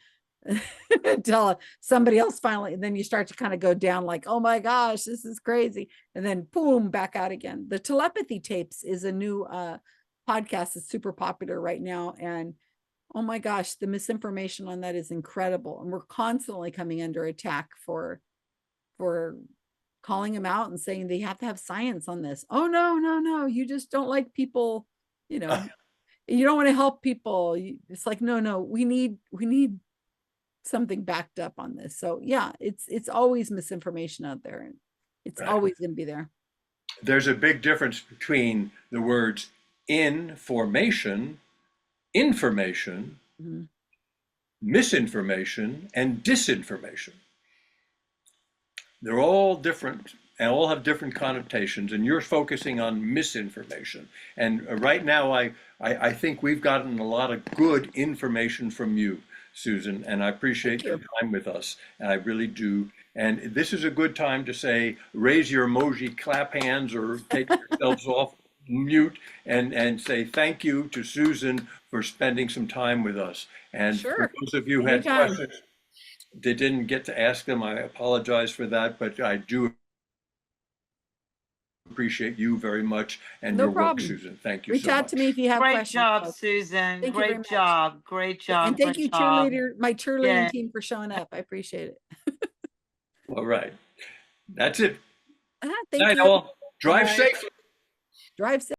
B: until somebody else finally, and then you start to kind of go down like, oh my gosh, this is crazy. And then boom, back out again. The telepathy tapes is a new podcast that's super popular right now. And oh my gosh, the misinformation on that is incredible. And we're constantly coming under attack for calling them out and saying they have to have science on this. Oh no, you just don't like people, you know. You don't want to help people. It's like, no, we need something backed up on this. So yeah, it's always misinformation out there, and it's
A: Right.
B: always going to be there.
A: There's a big difference between the words information, information,
B: Mhm.
A: misinformation, and disinformation. They're all different and all have different connotations, and you're focusing on misinformation. And right now, I think we've gotten a lot of good information from you, Susan, and I appreciate your time with us, and I really do. And this is a good time to say, raise your emoji, clap hands, or take yourselves off mute and say thank you to Susan for spending some time with us. And
B: Sure.
A: for those of you who had questions, they didn't get to ask them. I apologize for that, but I do appreciate you very much and
B: No
A: your work,
B: problem.
A: Susan. Thank you
B: Reach
A: so
B: out
A: much.
B: to me if you have
J: Great
B: questions.
J: job,
B: folks.
J: Susan.
B: Thank you very
J: Great
B: much.
J: job. Great job.
B: And thank
J: great
B: you,
J: job.
B: my cheerleading
J: Yeah.
B: team, for showing up. I appreciate it.
A: All right. That's it.
B: Thank
A: Night,
B: you.
A: all. Drive
B: Bye.
A: safely.
B: Drive safe.